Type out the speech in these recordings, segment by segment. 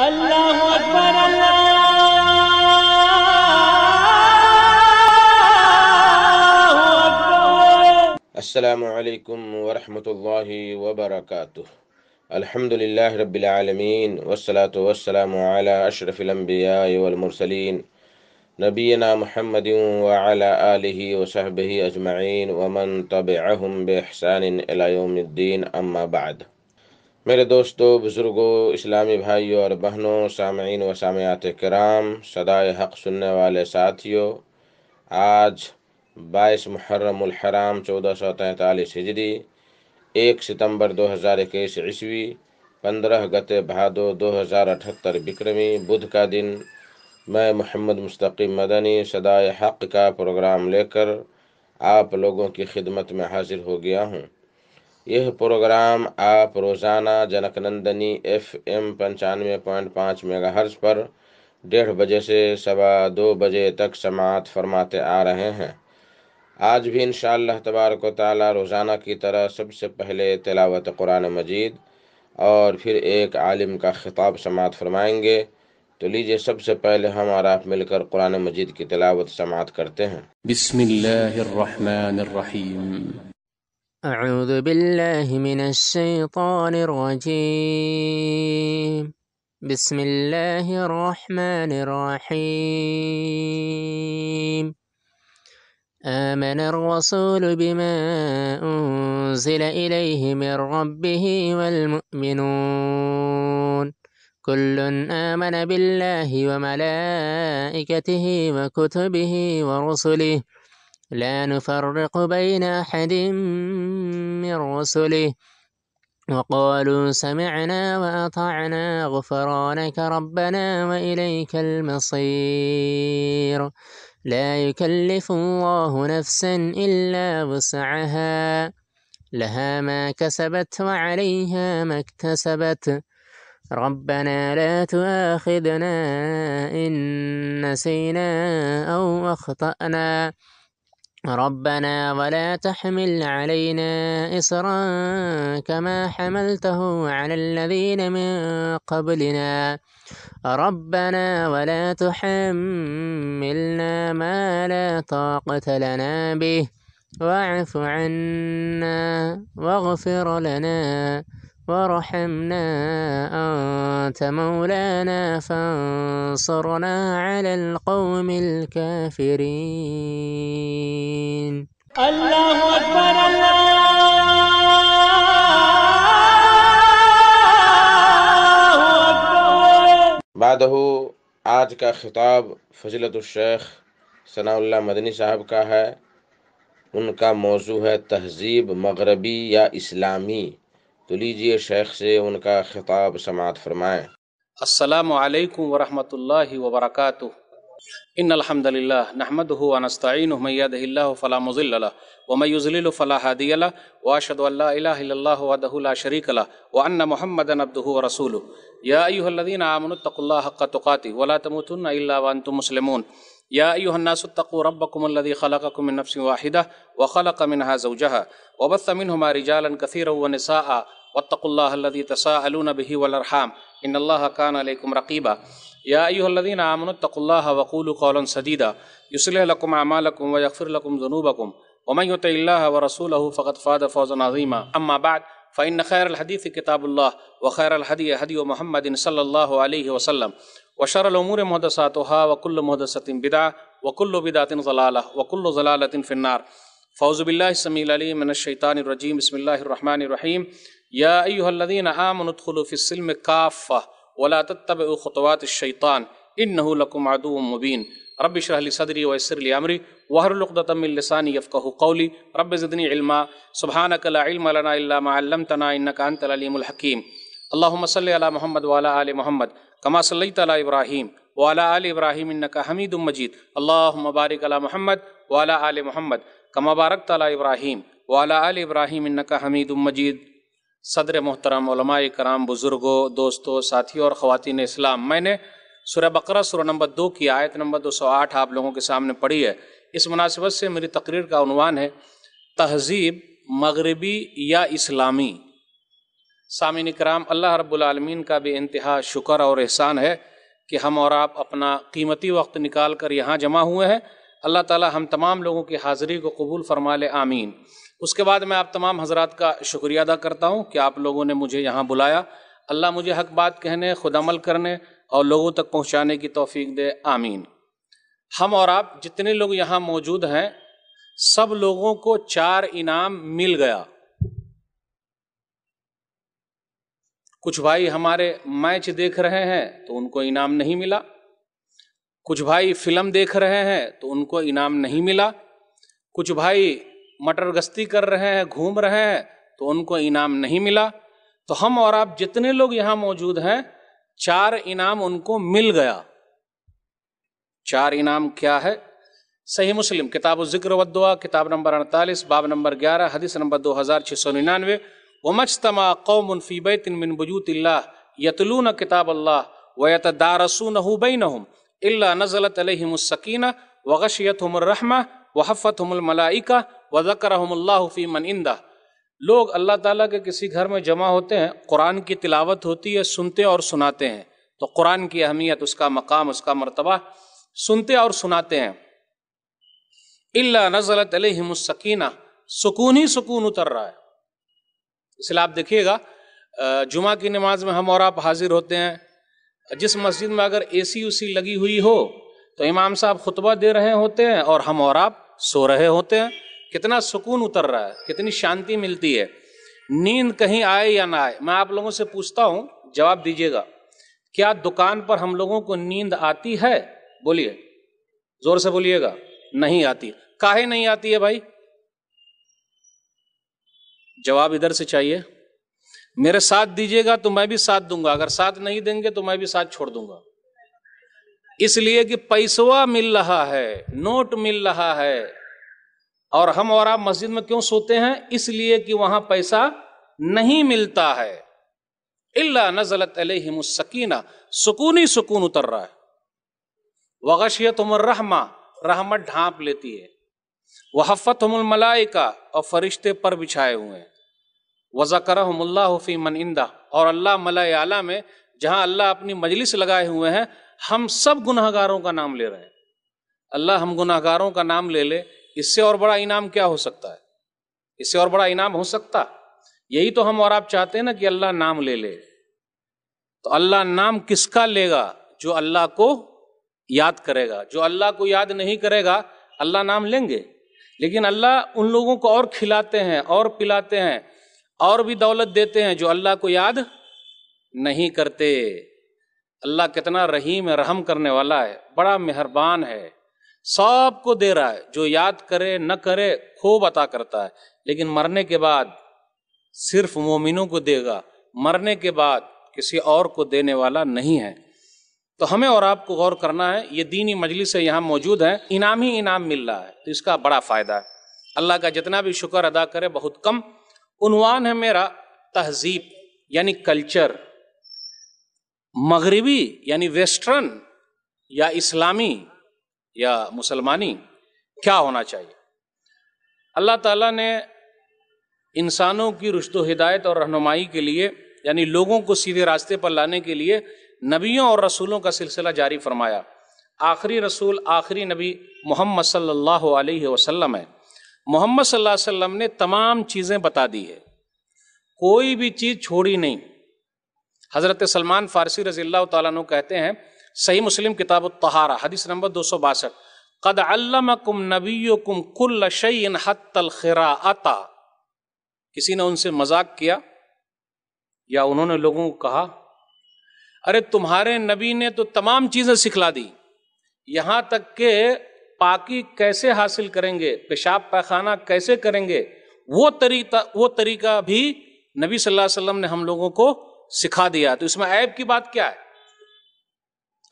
اللہ اکبر اللہ اکبر۔ السلام علیکم ورحمۃ اللہ وبرکاتہ۔ الحمدللہ رب العالمین والصلاة والسلام علی اشرف الانبیاء والمرسلین نبینا محمد وعلی آلہ وصحبہ اجمعین ومن تبعہم بإحسان الی یوم الدین، اما بعد۔ میرے دوستو، بزرگوں، اسلامی بھائیوں اور بہنوں، سامعین و سامعات کرام، صدائے حق سننے والے ساتھیوں، آج 22 محرم الحرام 1443 ہجری، 1 ستمبر 2021 عیسوی، 15 گتے بھادو 2078 بکرمی، بدھ کا دن، میں محمد مستقیم مدنی صدائے حق کا پروگرام لے کر آپ لوگوں کی خدمت میں حاضر ہو گیا ہوں۔ یہ پروگرام آپ روزانہ junk Nandini FM 95.5 mega hertz پر 1:30 بجے سے 2:15 بجے تک سماعت فرماتے آ رہے ہیں۔ آج بھی انشاءاللہ تبارک و تعالی روزانہ کی طرح سب سے پہلے تلاوت قرآن مجید اور پھر ایک عالم کا خطاب سماعت فرمائیں گے۔ تو لیجئے سب سے پہلے ہم اور آپ مل کر قرآن مجید کی تلاوت سماعت کرتے ہیں۔ بسم اللہ الرحمن الرحیم۔ أعوذ بالله من الشيطان الرجيم. بسم الله الرحمن الرحيم. آمن الرسول بما أنزل إليه من ربه والمؤمنون كل آمن بالله وملائكته وكتبه ورسله لا نفرق بين أحد من رسله وقالوا سمعنا وأطعنا غفرانك ربنا وإليك المصير. لا يكلف الله نفسا إلا وسعها لها ما كسبت وعليها ما اكتسبت. ربنا لا تؤاخذنا إن نسينا أو أخطأنا ربنا ولا تحمل علينا إصرا كما حملته على الذين من قبلنا ربنا ولا تحملنا ما لا طاقة لنا به واعف عنا واغفر لنا وارحمنا أنت مولانا فانصرنا على القوم الكافرين. اللہ اکبر اللہ اکبر۔ بعدہ آج کا خطاب فضیلت الشیخ ثناء اللہ مدنی صاحب کا ہے۔ ان کا موضوع ہے تہذیب مغربی یا اسلامی۔ تو لیجئے شیخ سے ان کا خطاب سماعت فرمائیں۔ السلام علیکم ورحمۃ اللہ وبرکاتہ۔ ان الحمد للہ نحمده ونستعینه من يهده الله فلا مضل له ومن يضلل فلا هادي له واشهد ان لا اله الا الله وحده لا شريك له وان محمدا عبده ورسوله يا ايها الذين امنوا اتقوا الله حق تقاته ولا تموتن الا وانتم مسلمون يا ايها الناس اتقوا ربكم الذي خلقكم من نفس واحده وخلق منها زوجها وبث منهما رجالا كثيرا ونساء واتقوا الله الذي تساءلون به والارحام ان الله كان عليكم رقيبا يا ايها الذين امنوا اتقوا الله وقولوا قولا سديدا يصلح لكم اعمالكم ويغفر لكم ذنوبكم ومن يطع الله ورسوله فقد فاز فوزا عظيما اما بعد فان خير الحديث كتاب الله وخير الهدي هدي محمد صلى الله عليه وسلم وشر الامور محدثاتها وكل محدثة بدعة وكل بدعة ضلالة وكل ضلالة في النار. فاعوذ بالله السميع العليم من الشيطان الرجيم. بسم الله الرحمن الرحيم. يا ايها الذين امنوا ادخلوا في السلم كافة ولا تتبعوا خطوات الشيطان انه لكم عدو مبين. رب اشرح لي صدري ويسر لي امري واحلل عقدة من لساني يفقهوا قولي. رب زدني علما سبحانك لا علم لنا الا ما علمتنا انك انت العليم الحكيم. اللهم صل على محمد وعلى ال محمد كما صليت على ابراهيم وعلى ال ابراهيم انك حميد مجيد. اللهم بارك على محمد وعلى ال محمد كما باركت على ابراهيم وعلى ال ابراهيم انك حميد مجيد. صدر محترم، علماء کرام، بزرگوں، دوستوں، ساتھیوں اور خواتین اسلام، میں نے سورہ بقرہ سورہ نمبر 2 کی آیت نمبر 208 آپ لوگوں کے سامنے پڑھی ہے۔ اس مناسبت سے میری تقریر کا عنوان ہے تہذیب مغربی یا اسلامی۔ سامعین کرام، اللہ رب العالمین کا بے انتہا شکر اور احسان ہے کہ ہم اور آپ اپنا قیمتی وقت نکال کر یہاں جمع ہوئے ہیں۔ اللہ تعالی ہم تمام لوگوں کی حاضری کو قبول فرما لے، آمین۔ اس کے بعد میں آپ تمام حضرات کا شکریہ ادا کرتا ہوں کہ آپ لوگوں نے مجھے یہاں بلایا۔ اللہ مجھے حق بات کہنے، خود عمل کرنے اور لوگوں تک پہنچانے کی توفیق دے، آمین۔ ہم اور آپ جتنے لوگ یہاں موجود ہیں سب لوگوں کو 4 انعام مل گیا۔ کچھ بھائی ہمارے میچ دیکھ رہے ہیں تو ان کو انعام نہیں ملا، کچھ بھائی فلم دیکھ رہے ہیں تو ان کو انعام نہیں ملا، کچھ بھائی مٹر گشتی کر رہے ہیں، گھوم رہے ہیں تو ان کو انعام نہیں ملا۔ تو ہم اور آپ جتنے لوگ یہاں موجود ہیں 4 انعام ان کو مل گیا۔ 4 انعام کیا ہے؟ صحیح مسلم کتاب الذکر والدعا، کتاب نمبر 48، باب نمبر 11، حدیث نمبر 2699، وَمَجْتَمَعَ قَوْمٌ فِي بَيْتٍ مِّن بُيُوتِ اللَّهِ يَتْلُونَ كِتَابَ اللَّهِ وَيَتَدَارَسُونَهُ بَيْنَهُمْ إِلَّا نَزَلَتْ عَلَيْهِمُ السَّكِينَةُ وَغَشِيَتْهُمُ الرَّحْمَةُ وَحَفَّتْهُمُ الْمَلَائِكَةُ وَذَكَرَهُمُ اللَّهُ فِي مَنْ عِندَهُ۔ لوگ اللہ تعالیٰ کے کسی گھر میں جمع ہوتے ہیں، قرآن کی تلاوت ہوتی ہے، سنتے اور سناتے ہیں، تو قرآن کی اہمیت، اس کا مقام، اس کا مرتبہ سنتے اور سناتے ہیں۔ إِلَّا نَزَلَتْ عَلَيْهِمُ السَّكِينَةُ، سکون ہی سکون اتر رہا ہے۔ اس لیے آپ دیکھیے گا جمعہ کی نماز میں ہم اور آپ حاضر ہوتے ہیں، جس مسجد میں اگر اے سی لگی ہوئی ہو تو امام صاحب خطبہ دے رہے ہوتے ہیں اور ہم اور آپ سو رہے ہوتے ہیں۔ کتنا سکون اتر رہا ہے، کتنی شانتی ملتی ہے۔ نیند کہیں آئے یا نہ آئے، میں آپ لوگوں سے پوچھتا ہوں، جواب دیجیے گا، کیا دکان پر ہم لوگوں کو نیند آتی ہے؟ بولیے، زور سے بولیے گا۔ نہیں آتی۔ کاہے نہیں آتی ہے بھائی؟ جواب ادھر سے چاہیے۔ میرے ساتھ دیجیے گا تو میں بھی ساتھ دوں گا، اگر ساتھ نہیں دیں گے تو میں بھی ساتھ چھوڑ دوں گا۔ اس لیے کہ پیسوا مل رہا ہے، نوٹ مل رہا ہے، اور ہم اور آپ مسجد میں کیوں سوتے ہیں؟ اس لیے کہ وہاں پیسہ نہیں ملتا ہے۔ الا نزلت علیہم السکینہ، سکون ہی سکون اتر رہا ہے۔ وغشیتہم الرحمہ، رحمت ڈھانپ لیتی ہے۔ وحفتہم الملائکہ، اور فرشتے پر بچھائے ہوئے ہیں۔ وذکرہم اللہ فی من عندہ، اور اللہ ملائے اعلیٰ میں جہاں اللہ اپنی مجلس لگائے ہوئے ہیں، ہم سب گناہگاروں کا نام لے رہے ہیں۔ اللہ ہم گناہگاروں کا نام لے لے، اس سے اور بڑا انعام کیا ہو سکتا ہے؟ اس سے اور بڑا انعام ہو سکتا؟ یہی تو ہم اور آپ چاہتے ہیں نا کہ اللہ نام لے لے۔ تو اللہ نام کس کا لے گا؟ جو اللہ کو یاد کرے گا۔ جو اللہ کو یاد نہیں کرے گا اللہ نام لیں گے؟ لیکن اللہ ان لوگوں کو اور کھلاتے ہیں اور پلاتے ہیں اور بھی دولت دیتے ہیں جو اللہ کو یاد نہیں کرتے۔ اللہ کتنا رحیم ہے، رحم کرنے والا ہے، بڑا مہربان ہے، سب کو دے رہا ہے، جو یاد کرے نہ کرے خوب عطا کرتا ہے، لیکن مرنے کے بعد صرف مومنوں کو دے گا، مرنے کے بعد کسی اور کو دینے والا نہیں ہے۔ تو ہمیں اور آپ کو غور کرنا ہے، یہ دینی مجلس سے یہاں موجود ہیں، انعام ہی انعام مل رہا ہے، تو اس کا بڑا فائدہ ہے۔ اللہ کا جتنا بھی شکر ادا کرے بہت کم۔ عنوان ہے میرا تہذیب یعنی کلچر، مغربی یعنی ویسٹرن یا اسلامی یا مسلمانی کیا ہونا چاہیے۔ اللہ تعالیٰ نے انسانوں کی رشد و ہدایت اور رہنمائی کے لیے، یعنی لوگوں کو سیدھے راستے پر لانے کے لیے نبیوں اور رسولوں کا سلسلہ جاری فرمایا۔ آخری رسول، آخری نبی محمد صلی اللہ علیہ وسلم ہے۔ محمد صلی اللہ علیہ وسلم نے تمام چیزیں بتا دی ہے، کوئی بھی چیز چھوڑی نہیں۔ حضرت سلمان فارسی رضی اللہ تعالیٰ عنہ کہتے ہیں، صحیح مسلم کتاب الطہارہ حدیث نمبر 262، قد علمکم نبیکم کل شیء حتی الخراءۃ۔ کسی نے ان سے مذاق کیا یا انہوں نے لوگوں کو کہا، ارے تمہارے نبی نے تو تمام چیزیں سکھلا دی، یہاں تک کہ پاکی کیسے حاصل کریں گے، پیشاب پیخانہ کیسے کریں گے، وہ طریقہ بھی نبی صلی اللہ علیہ وسلم نے ہم لوگوں کو سکھا دیا۔ تو اس میں عیب کی بات کیا ہے؟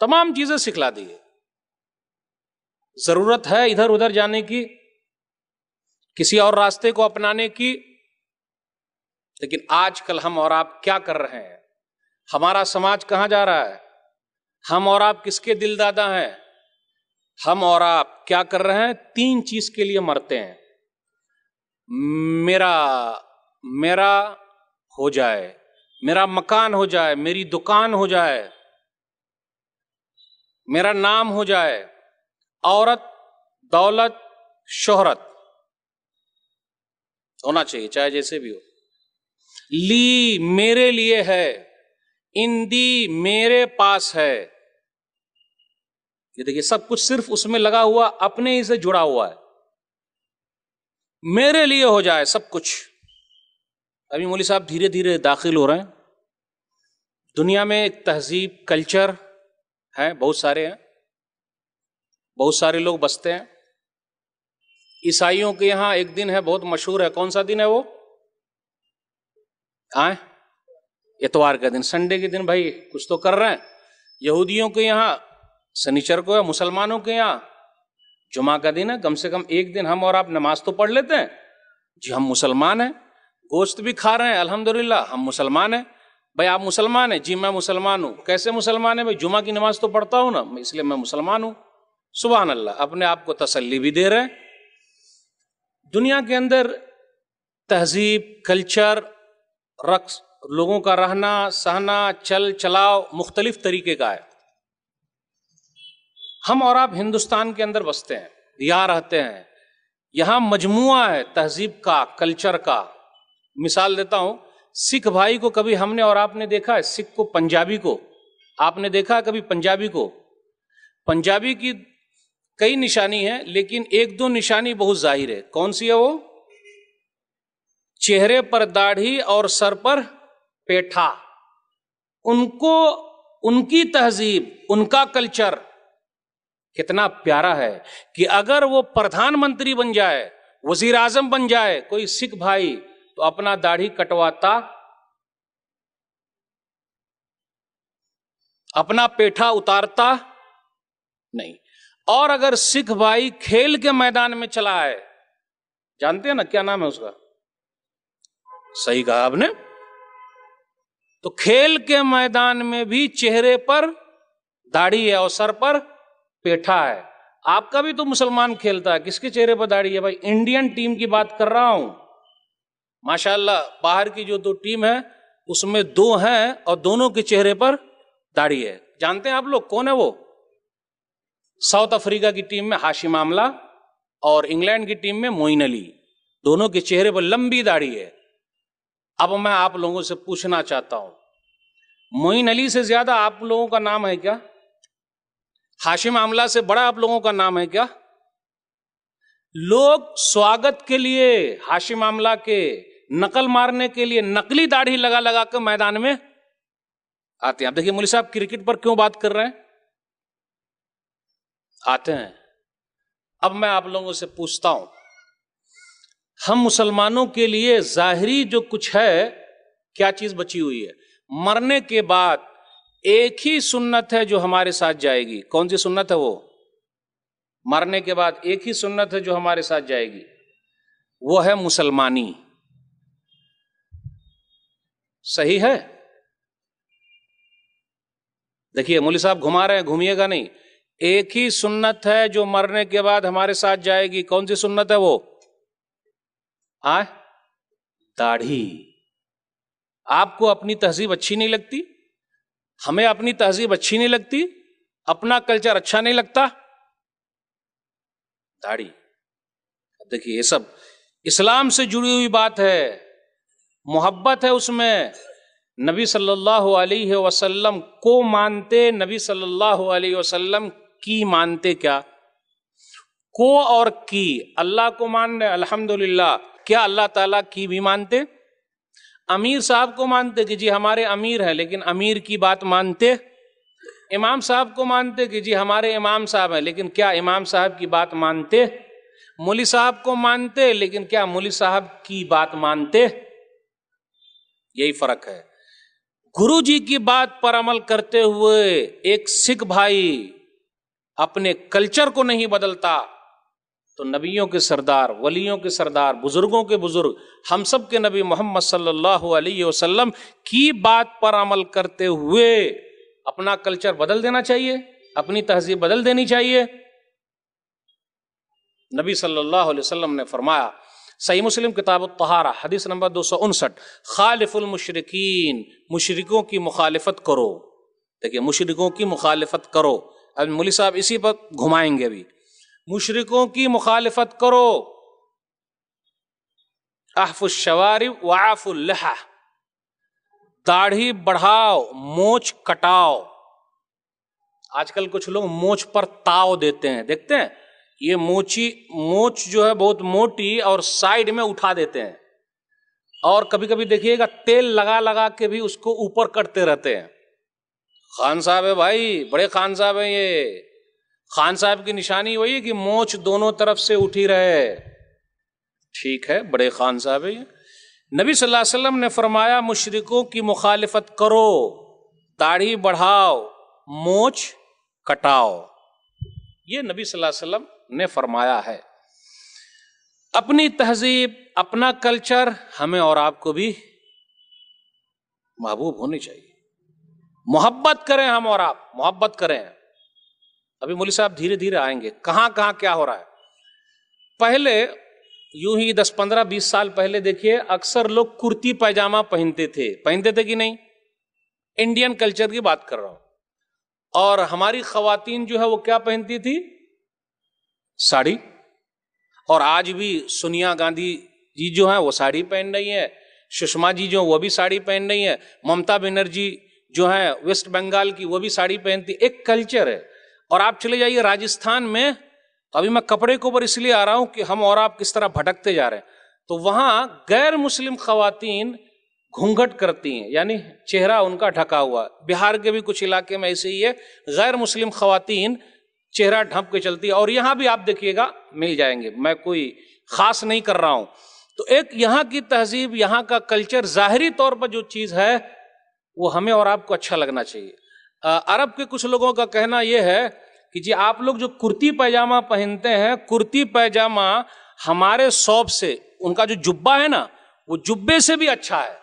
تمام چیزیں سکھلا دی ہے۔ ضرورت ہے ادھر ادھر جانے کی، کسی اور راستے کو اپنانے کی، لیکن آج کل ہم اور آپ کیا کر رہے ہیں؟ ہمارا سماج کہاں جا رہا ہے؟ ہم اور آپ کس کے دل دادا ہیں؟ ہم اور آپ کیا کر رہے ہیں؟ 3 چیز کے لیے مرتے ہیں، میرا ہو جائے، میرا مکان ہو جائے، میری دکان ہو جائے، میرا نام ہو جائے، عورت، دولت، شہرت ہونا چاہیے، چاہے جیسے بھی ہو۔ لی میرے لیے ہے، اندی میرے پاس ہے، یہ دیکھیے سب کچھ صرف اس میں لگا ہوا، اپنے ہی سے جڑا ہوا ہے، میرے لیے ہو جائے سب کچھ۔ ابھی مولوی صاحب دھیرے دھیرے داخل ہو رہے ہیں دنیا میں، ایک تہذیب، کلچر ہے، بہت سارے ہیں، بہت سارے لوگ بستے ہیں۔ عیسائیوں کے یہاں ایک دن ہے بہت مشہور ہے، کون سا دن ہے وہ؟ اتوار کا دن، سنڈے کے دن بھائی کچھ تو کر رہے ہیں۔ یہودیوں کے یہاں سنیچر کو ہے، مسلمانوں کے یہاں جمعہ کا دن ہے۔ کم سے کم ایک دن ہم اور آپ نماز تو پڑھ لیتے ہیں جی، ہم مسلمان ہیں، گوشت بھی کھا رہے ہیں الحمدللہ، ہم مسلمان ہیں۔ بھائی آپ مسلمان ہیں؟ جی میں مسلمان ہوں۔ کیسے مسلمان ہیں؟ بھائی جمعہ کی نماز تو پڑھتا ہوں نا، اس لیے میں مسلمان ہوں۔ سبحان اللہ، اپنے آپ کو تسلی بھی دے رہے ہیں۔ دنیا کے اندر تہذیب، کلچر، رقص، لوگوں کا رہنا سہنا، چل چلاؤ مختلف طریقے کا ہے۔ ہم اور آپ ہندوستان کے اندر بستے ہیں، یہاں رہتے ہیں، یہاں مجموعہ ہے تہذیب کا، کلچر کا۔ مثال دیتا ہوں، سکھ بھائی کو کبھی ہم نے اور آپ نے دیکھا ہے؟ سکھ کو، پنجابی کو آپ نے دیکھا ہے کبھی؟ پنجابی کو، پنجابی کی کئی نشانی ہے لیکن ایک دو نشانی بہت ظاہر ہے۔ کون سی ہے وہ؟ چہرے پر داڑھی اور سر پر پیٹھا۔ ان کو، ان کی تہذیب، ان کا کلچر کتنا پیارا ہے کہ اگر وہ پردھان منتری بن جائے، وزیر اعظم بن جائے کوئی سکھ بھائی، تو اپنا داڑھی کٹواتا، اپنا پیٹھا اتارتا نہیں۔ اور اگر سکھ بھائی کھیل کے میدان میں چلا ہے، جانتے ہیں نا کیا نام ہے اس کا؟ صحیح کہا آپ نے، تو کھیل کے میدان میں بھی چہرے پر داڑھی ہے اور سر پر پیٹھا ہے۔ آپ کا بھی تو مسلمان کھیلتا ہے، کس کے چہرے پر داڑھی ہے؟ بھائی انڈین ٹیم کی بات کر رہا ہوں، ماشاءاللہ باہر کی جو دو ٹیم ہے اس میں دو ہیں اور دونوں کے چہرے پر داڑھی ہے۔ جانتے ہیں آپ لوگ کون ہے وہ؟ ساؤتھ افریقہ کی ٹیم میں ہاشم آملہ اور انگلینڈ کی ٹیم میں معین علی، دونوں کے چہرے پر لمبی داڑھی ہے۔ اب میں آپ لوگوں سے پوچھنا چاہتا ہوں، معین علی سے زیادہ آپ لوگوں کا نام ہے کیا؟ ہاشم آملہ سے بڑا آپ لوگوں کا نام ہے کیا؟ لوگ سواگت کے لیے ہاشم آملہ کے نقل مارنے کے لیے نقلی داڑھی لگا لگا کے میدان میں آتے ہیں۔ اب دیکھیے مولوی صاحب کرکٹ پر کیوں بات کر رہے ہیں؟ آتے ہیں۔ اب میں آپ لوگوں سے پوچھتا ہوں، ہم مسلمانوں کے لیے ظاہری جو کچھ ہے، کیا چیز بچی ہوئی ہے؟ مرنے کے بعد ایک ہی سنت ہے جو ہمارے ساتھ جائے گی۔ کون سی سنت ہے وہ؟ مرنے کے بعد ایک ہی سنت ہے جو ہمارے ساتھ جائے گی، وہ ہے مسلمانی۔ صحیح ہے؟ دیکھیے مولوی صاحب گھما رہے ہیں، گھومیے گا نہیں۔ ایک ہی سنت ہے جو مرنے کے بعد ہمارے ساتھ جائے گی، کون سی سنت ہے وہ؟ داڑھی۔ آپ کو اپنی تہذیب اچھی نہیں لگتی؟ ہمیں اپنی تہذیب اچھی نہیں لگتی؟ اپنا کلچر اچھا نہیں لگتا؟ داڑھی۔ دیکھیے یہ سب اسلام سے جڑی ہوئی بات ہے، محبت ہے اس میں۔ نبی صلی اللہ علیہ وسلم کو مانتے، نبی صلی اللہ علیہ وسلم کی مانتے۔ کیا کو اور کی؟ اللہ کو مان رہے الحمدللہ، کیا اللہ تعالیٰ کی بھی مانتے؟ امیر صاحب کو مانتے کہ جی ہمارے امیر ہیں لیکن امیر کی بات مانتے؟ امام صاحب کو مانتے کہ جی ہمارے امام صاحب ہیں لیکن کیا امام صاحب کی بات مانتے؟ مولوی صاحب کو مانتے لیکن کیا مولوی صاحب کی بات مانتے؟ یہی فرق ہے۔ گرو جی کی بات پر عمل کرتے ہوئے ایک سکھ بھائی اپنے کلچر کو نہیں بدلتا تو نبیوں کے سردار، ولیوں کے سردار، بزرگوں کے بزرگ، ہم سب کے نبی محمد صلی اللہ علیہ وسلم کی بات پر عمل کرتے ہوئے اپنا کلچر بدل دینا چاہیے، اپنی تہذیب بدل دینی چاہیے۔ نبی صلی اللہ علیہ وسلم نے فرمایا صحیح مسلم کتاب الطہارہ حدیث نمبر 259، خالف المشرکین، مشرکوں کی مخالفت کرو. دیکھیے مشرکوں کی مخالفت کرو، اب مولوی صاحب اسی پر گھمائیں گے. ابھی مشرکوں کی مخالفت کرو. احف الشوارب وعف اللحى، داڑھی بڑھاؤ مونچھ کٹاؤ. آج کل کچھ لوگ مونچھ پر تاؤ دیتے ہیں، دیکھتے ہیں یہ مونچھ جو ہے بہت موٹی اور سائیڈ میں اٹھا دیتے ہیں، اور کبھی کبھی دیکھیے گا تیل لگا لگا کے بھی اس کو اوپر کرتے رہتے ہیں. خان صاحب ہے بھائی، بڑے خان صاحب ہیں. یہ خان صاحب کی نشانی وہی ہے کہ مونچھ دونوں طرف سے اٹھی رہے. ٹھیک ہے، بڑے خان صاحب ہیں. نبی صلی اللہ علیہ وسلم نے فرمایا مشرکوں کی مخالفت کرو، داڑھی بڑھاؤ مونچھ کٹاؤ. یہ نبی صلی اللہ علیہ وسلم نے فرمایا ہے. اپنی تہذیب، اپنا کلچر ہمیں اور آپ کو بھی محبوب ہونی چاہیے. محبت کریں، ہم اور آپ محبت کریں. ابھی مولوی صاحب دھیرے دھیرے آئیں گے کہاں کہاں کیا ہو رہا ہے. پہلے یوں ہی 10 15 20 سال پہلے دیکھیے اکثر لوگ کرتی پائجامہ پہنتے تھے کہ نہیں. انڈین کلچر کی بات کر رہا ہوں. اور ہماری خواتین جو ہے وہ کیا پہنتی تھی؟ ساڑی. اور آج بھی سونیا گاندھی جی جو ہیں وہ ساڑی پہن رہی ہیں، سشما جی جو وہ بھی ساڑی پہن رہی ہیں، ممتا بنرجی جو ہیں ویسٹ بنگال کی وہ بھی ساڑی پہنتی. ایک کلچر ہے. اور آپ چلے جائیے راجستھان میں، تو ابھی میں کپڑے کے اوپر اس لیے آ رہا ہوں کہ ہم اور آپ کس طرح بھٹکتے جا رہے ہیں. تو وہاں غیر مسلم خواتین گھونگھٹ کرتی ہیں، یعنی چہرہ ان کا ڈھکا ہوا. بہار کے بھی کچھ علاقے میں ایسے ہی ہے، غیر مسلم خواتین چہرہ ڈھانپ کے چلتی ہے. اور یہاں بھی آپ دیکھیے گا مل جائیں گے، میں کوئی خاص نہیں کر رہا ہوں. تو ایک یہاں کی تہذیب، یہاں کا کلچر، ظاہری طور پر جو چیز ہے وہ ہمیں اور آپ کو اچھا لگنا چاہیے. عرب کے کچھ لوگوں کا کہنا یہ ہے کہ جی آپ لوگ جو کرتی پائجامہ پہنتے ہیں، کرتی پائجامہ ہمارے ثوب سے، ان کا جو جبہ ہے نا وہ جبے سے بھی اچھا ہے.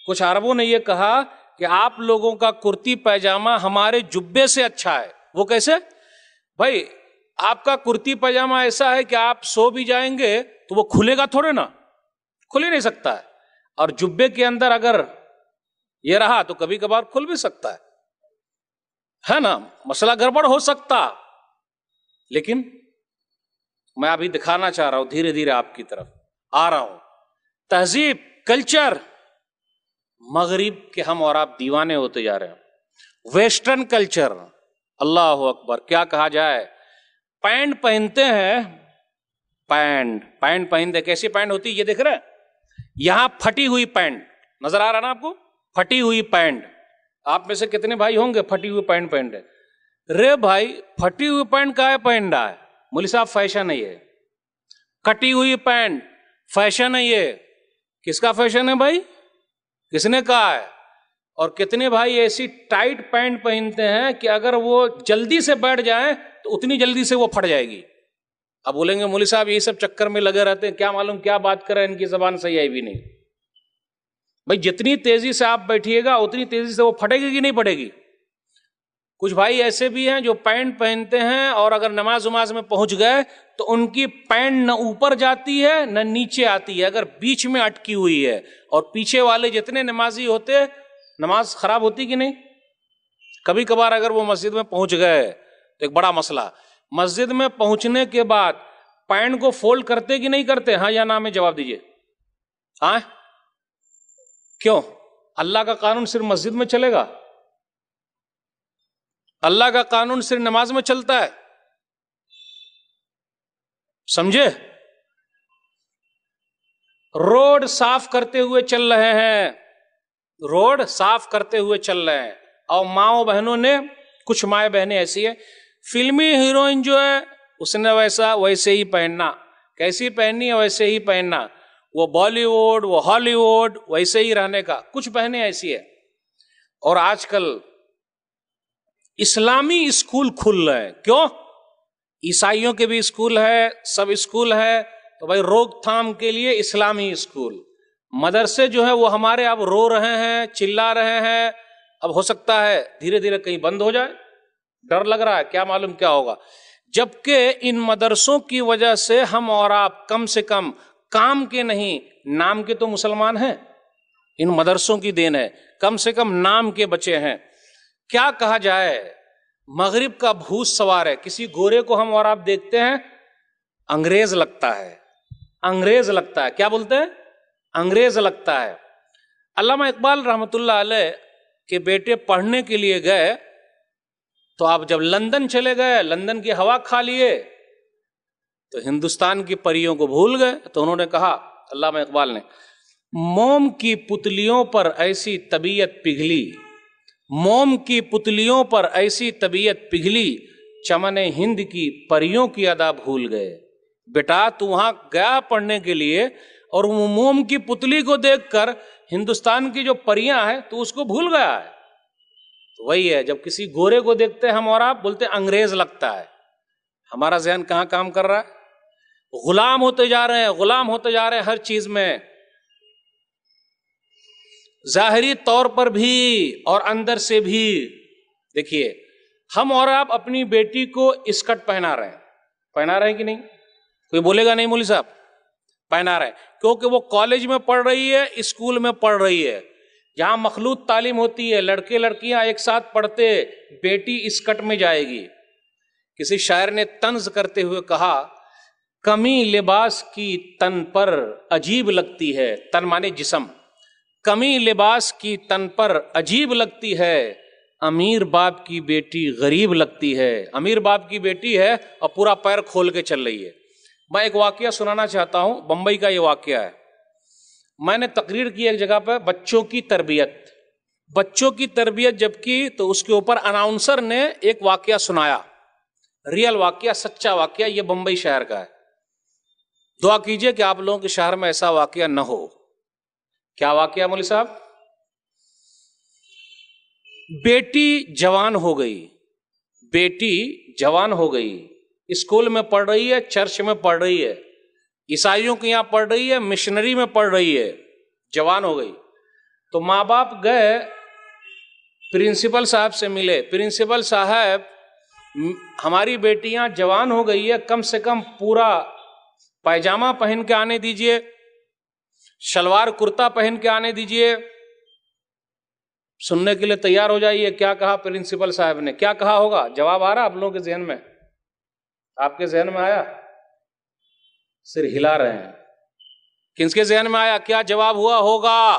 کچھ عربوں نے یہ کہا کہ آپ لوگوں کا کرتی پائجامہ ہمارے جبے سے اچھا ہے. وہ کیسے؟ بھائی آپ کا کرتی پائجامہ ایسا ہے کہ آپ سو بھی جائیں گے تو وہ کھلے گا تھوڑے نا، کھل ہی نہیں سکتا ہے. اور جبے کے اندر اگر یہ رہا تو کبھی کبھار کھل بھی سکتا ہے نا، مسئلہ گڑبڑ ہو سکتا. لیکن میں ابھی دکھانا چاہ رہا ہوں، دھیرے دھیرے آپ کی طرف آ رہا ہوں. تہذیب، کلچر، مغرب کے ہم اور آپ دیوانے ہوتے جا رہے ہیں. ویسٹرن کلچر، اللہ اکبر، کیا کہا جائے. پینٹ پہنتے ہیں، پینٹ پہنتے. کیسی پینٹ ہوتی ہے یہ دیکھ رہے ہیں؟ یہاں پھٹی ہوئی پینٹ نظر آ رہا نا آپ کو؟ پھٹی ہوئی پینٹ. آپ میں سے کتنے بھائی ہوں گے پھٹی ہوئی پینٹ پہن رہے؟ رے بھائی پھٹی ہوئی پینٹ کا ہے پہن رہا ہے مولوی صاحب؟ فیشن ہے یہ. کٹی ہوئی پینٹ فیشن ہے یہ. کس کا فیشن ہے بھائی؟ کس نے کہا ہے؟ اور کتنے بھائی ایسی ٹائٹ پینٹ پہنتے ہیں کہ اگر وہ جلدی سے بیٹھ جائیں تو اتنی جلدی سے وہ پھٹ جائے گی. اب بولیں گے مولوی صاحب یہ سب چکر میں لگے رہتے ہیں، کیا معلوم کیا بات کریں، ان کی زبان صحیح آئی بھی نہیں. بھائی جتنی تیزی سے آپ بیٹھیے گا اتنی تیزی سے وہ پھٹے گی کہ نہیں پھٹے گی؟ کچھ بھائی ایسے بھی ہیں جو پینٹ پہنتے ہیں اور اگر نماز میں پہنچ گئے تو ان کی پینٹ نہ اوپر جاتی ہے نہ نیچے آتی ہے، اگر بیچ میں اٹکی ہوئی ہے. اور پیچھے والے جتنے نمازی ہوتے نماز خراب ہوتی کہ نہیں؟ کبھی کبھار اگر وہ مسجد میں پہنچ گئے تو ایک بڑا مسئلہ. مسجد میں پہنچنے کے بعد پینٹ کو فولڈ کرتے کہ نہیں کرتے؟ ہاں یا نہ میں جواب دیجئے. ہاں کیوں؟ اللہ کا قانون صرف مسجد میں چلے گا؟ اللہ کا قانون صرف نماز میں چلتا ہے، سمجھے؟ روڈ صاف کرتے ہوئے چل رہے ہیں، روڈ صاف کرتے ہوئے چل رہے ہیں، اور ماؤں بہنوں نے، کچھ مائیں بہنیں ایسی ہیں، فلمی ہیروئن جو ہے اس نے ویسے ہی پہننا. کیسی پہننی ہے ویسے ہی پہننا. وہ بالی ووڈ، وہ ہالی ووڈ، ویسے ہی رہنے کا. کچھ بہنیں ایسی ہے. اور آج کل اسلامی اسکول کھل رہے ہیں. کیوں؟ عیسائیوں کے بھی اسکول ہے، سب اسکول ہے، تو بھائی روک تھام کے لیے اسلامی اسکول. مدرسے جو ہے وہ ہمارے اب رو رہے ہیں، چلا رہے ہیں. اب ہو سکتا ہے دھیرے دھیرے کہیں بند ہو جائے، ڈر لگ رہا ہے، کیا معلوم کیا ہوگا. جبکہ ان مدرسوں کی وجہ سے ہم اور آپ کم سے کم کام کے نہیں، نام کے تو مسلمان ہیں، ان مدرسوں کی دین ہے، کم سے کم نام کے بچے ہیں۔ کیا کہا جائے، مغرب کا بھوت سوار ہے۔ کسی گورے کو ہم اور آپ دیکھتے ہیں انگریز لگتا ہے، انگریز لگتا ہے، کیا بولتے ہیں؟ انگریز لگتا ہے۔ علامہ اقبال رحمۃ اللہ علیہ کے بیٹے پڑھنے کے لیے گئے تو آپ جب لندن چلے گئے، لندن کی ہوا کھا لیے تو ہندوستان کی پریوں کو بھول گئے۔ تو انہوں نے کہا، علامہ اقبال نے، موم کی پتلیوں پر ایسی طبیعت پگھلی، موم کی پتلیوں پر ایسی طبیعت پگھلی، چمن ہند کی پریوں کی ادا بھول گئے۔ بیٹا تو وہاں گیا پڑھنے کے لیے اور وہ موم کی پتلی کو دیکھ کر ہندوستان کی جو پریاں ہیں تو اس کو بھول گیا ہے۔ تو وہی ہے، جب کسی گورے کو دیکھتے ہیں ہم اور آپ بولتے ہیں انگریز لگتا ہے۔ ہمارا ذہن کہاں کام کر رہا ہے؟ غلام ہوتے جا رہے ہیں، غلام ہوتے جا رہے ہیں ہر چیز میں، ظاہری طور پر بھی اور اندر سے بھی۔ دیکھیے ہم اور آپ اپنی بیٹی کو اسکرٹ پہنا رہے ہیں کہ نہیں؟ کوئی بولے گا نہیں مولوی صاحب؟ پہنا رہے ہیں، کیونکہ وہ کالج میں پڑھ رہی ہے، اسکول میں پڑھ رہی ہے، جہاں مخلوط تعلیم ہوتی ہے، لڑکے لڑکیاں ایک ساتھ پڑھتے، بیٹی اسکرٹ میں جائے گی۔ کسی شاعر نے طنز کرتے ہوئے کہا، کمی لباس کی تن پر عجیب لگتی ہے، تن مانے جسم، کمی لباس کی تن پر عجیب لگتی ہے، امیر باپ کی بیٹی غریب لگتی ہے۔ امیر باپ کی بیٹی ہے اور پورا پیر کھول کے چل رہی ہے۔ میں ایک واقعہ سنانا چاہتا ہوں، بمبئی کا یہ واقعہ ہے۔ میں نے تقریر کی ایک جگہ پہ بچوں کی تربیت جب کی تو اس کے اوپر اناؤنسر نے ایک واقعہ سنایا، ریئل واقعہ، سچا واقعہ، یہ بمبئی شہر کا ہے۔ دعا کیجئے کہ آپ لوگوں کے شہر میں ایسا واقعہ نہ ہو۔ کیا واقعہ مولوی صاحب؟ بیٹی جوان ہو گئی، اسکول میں پڑھ رہی ہے، چرچ میں پڑھ رہی ہے، عیسائیوں کے یہاں پڑھ رہی ہے، مشنری میں پڑھ رہی ہے، جوان ہو گئی۔ تو ماں باپ گئے پرنسپل صاحب سے ملے، پرنسپل صاحب ہماری بیٹیاں جوان ہو گئی ہے، کم سے کم پورا پائجامہ پہن کے آنے دیجئے، شلوار کرتا پہن کے آنے دیجئے۔ سننے کے لیے تیار ہو جائیے، کیا کہا پرنسپل صاحب نے؟ کیا کہا ہوگا؟ جواب آ رہا آپ لوگوں کے ذہن میں؟ آپ کے ذہن میں آیا؟ سر ہلا رہے ہیں۔ کس کے ذہن میں آیا؟ کیا جواب ہوا ہوگا؟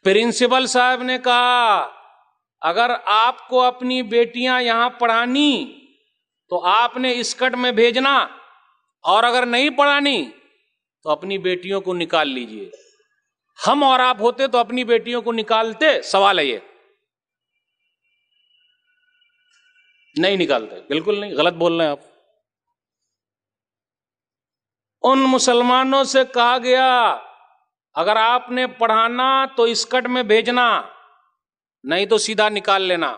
پرنسپل صاحب نے کہا، اگر آپ کو اپنی بیٹیاں یہاں پڑھانی تو آپ نے اسکرٹ میں بھیجنا، اور اگر نہیں پڑھانی تو اپنی بیٹیوں کو نکال لیجئے۔ ہم اور آپ ہوتے تو اپنی بیٹیوں کو نکالتے؟ سوال ہے یہ، نہیں نکالتے، بالکل نہیں، غلط بول رہے ہیں آپ۔ ان مسلمانوں سے کہا گیا اگر آپ نے پڑھانا تو اسکرٹ میں بھیجنا، نہیں تو سیدھا نکال لینا۔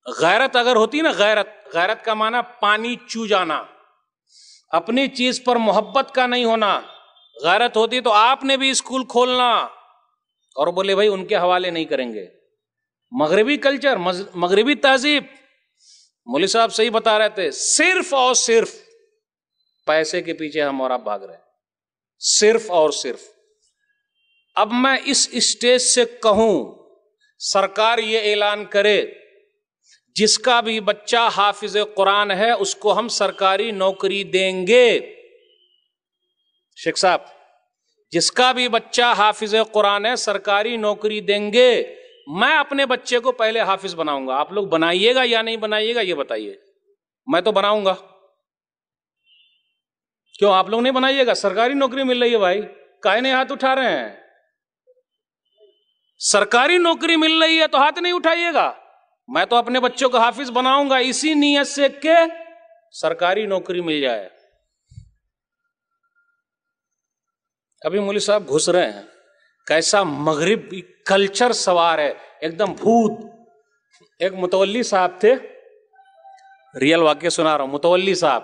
غیرت اگر ہوتی نا، غیرت کا معنی پانی چو جانا، اپنی چیز پر محبت کا نہیں ہونا۔ غیرت ہوتی تو آپ نے بھی اسکول کھولنا، اور بولے بھائی ان کے حوالے نہیں کریں گے۔ مغربی کلچر، مغربی تہذیب، مولوی صاحب صحیح بتا رہے تھے، صرف اور صرف پیسے کے پیچھے ہم اور آپ بھاگ رہے ہیں، صرف اور صرف۔ اب میں اس اسٹیج سے کہوں، سرکار یہ اعلان کرے جس کا بھی بچہ حافظ قرآن ہے اس کو ہم سرکاری نوکری دیں گے۔ شیخ صاحب، جس کا بھی بچہ حافظ قرآن ہے سرکاری نوکری دیں گے۔ میں اپنے بچے کو پہلے حافظ بناؤں گا، آپ لوگ بنائیے گا یا نہیں بنائیے گا یہ بتائیے؟ میں تو بناؤں گا۔ کیوں آپ لوگ نہیں بنائیے گا؟ سرکاری نوکری مل رہی ہے بھائی، کاہے نہیں ہاتھ اٹھا رہے ہیں؟ سرکاری نوکری مل رہی ہے تو ہاتھ نہیں اٹھائیے گا۔ میں تو اپنے بچوں کو حافظ بناؤں گا اسی نیت سے کہ سرکاری نوکری مل جائے۔ ابھی مولوی صاحب گھس رہے ہیں، کیسا مغربی کلچر سوار ہے، ایک دم بھوت۔ ایک متولی صاحب تھے، ریئل واقعہ سنا رہا ہوں، متولی صاحب۔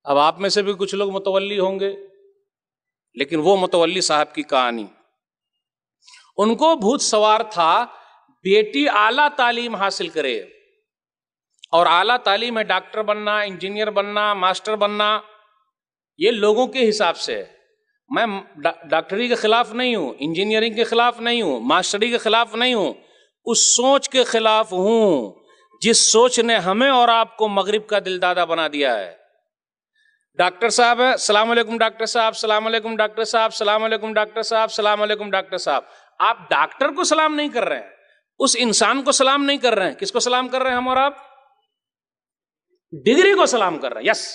اب آپ میں سے بھی کچھ لوگ متولی ہوں گے، لیکن وہ متولی صاحب کی کہانی، ان کو بھوت سوار تھا بیٹی اعلیٰ تعلیم حاصل کرے اور اعلیٰ تعلیم ہے ڈاکٹر بننا، انجینئر بننا، ماسٹر بننا، یہ لوگوں کے حساب سے ہے۔ میں ڈاکٹری کے خلاف نہیں ہوں، انجینئرنگ کے خلاف نہیں ہوں، ماسٹری کے خلاف نہیں ہوں، اس سوچ کے خلاف ہوں جس سوچ نے ہمیں اور آپ کو مغرب کا دل دادا بنا دیا ہے۔ ڈاکٹر صاحب ہے، السلام علیکم ڈاکٹر صاحب، السلام علیکم ڈاکٹر صاحب، السلام علیکم ڈاکٹر صاحب، السلام علیکم ڈاکٹر صاحب۔ آپ ڈاکٹر کو سلام نہیں کر رہے ہیں، اس انسان کو سلام نہیں کر رہے ہیں۔ کس کو سلام کر رہے ہیں ہم اور آپ؟ ڈگری کو سلام کر رہے ہیں۔ یس،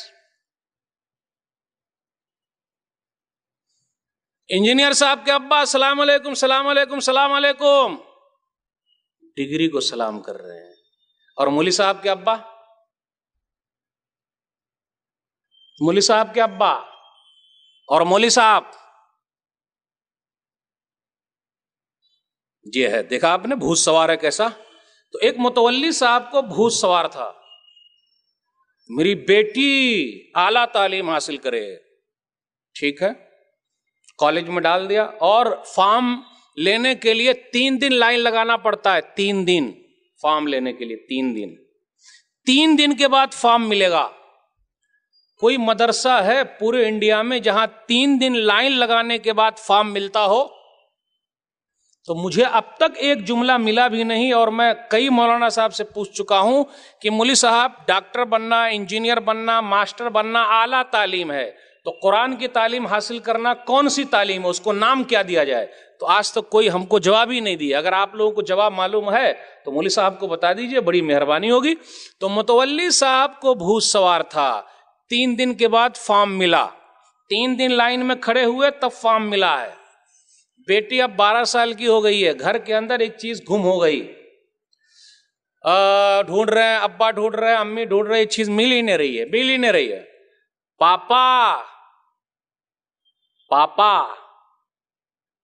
انجینئر صاحب کے ابا السلام علیکم، السلام علیکم، السلام علیکم، ڈگری کو سلام کر رہے ہیں۔ اور مولوی صاحب کے ابا، مولوی صاحب کے ابا اور مولوی صاحب، یہ ہے، دیکھا آپ نے بھوت سوار ہے کیسا؟ تو ایک متولی صاحب کو بھوت سوار تھا، میری بیٹی اعلیٰ تعلیم حاصل کرے، ٹھیک ہے، کالج میں ڈال دیا، اور فارم لینے کے لیے 3 دن لائن لگانا پڑتا ہے، 3 دن فارم لینے کے لیے، 3 دن کے بعد فارم ملے گا۔ کوئی مدرسہ ہے پورے انڈیا میں جہاں 3 دن لائن لگانے کے بعد فارم ملتا ہو؟ تو مجھے اب تک ایک جملہ ملا بھی نہیں، اور میں کئی مولانا صاحب سے پوچھ چکا ہوں کہ مولوی صاحب ڈاکٹر بننا، انجینئر بننا، ماسٹر بننا اعلیٰ تعلیم ہے، تو قرآن کی تعلیم حاصل کرنا کون سی تعلیم ہے، اس کو نام کیا دیا جائے؟ تو آج تک کوئی ہم کو جواب ہی نہیں دیا۔ اگر آپ لوگوں کو جواب معلوم ہے تو مولوی صاحب کو بتا دیجئے، بڑی مہربانی ہوگی۔ تو متولی صاحب کو بھوت سوار تھا، 3 دن کے بعد فارم ملا، 3 دن لائن میں کھڑے ہوئے تب فارم ملا ہے۔ بیٹی اب 12 سال کی ہو گئی ہے، گھر کے اندر ایک چیز گم ہو گئی، ڈھونڈ رہے ہیں، ابا ڈھونڈ رہے ہیں، امی ڈھونڈ رہے ہیں، چیز مل ہی نہیں رہی ہے۔ پاپا پاپا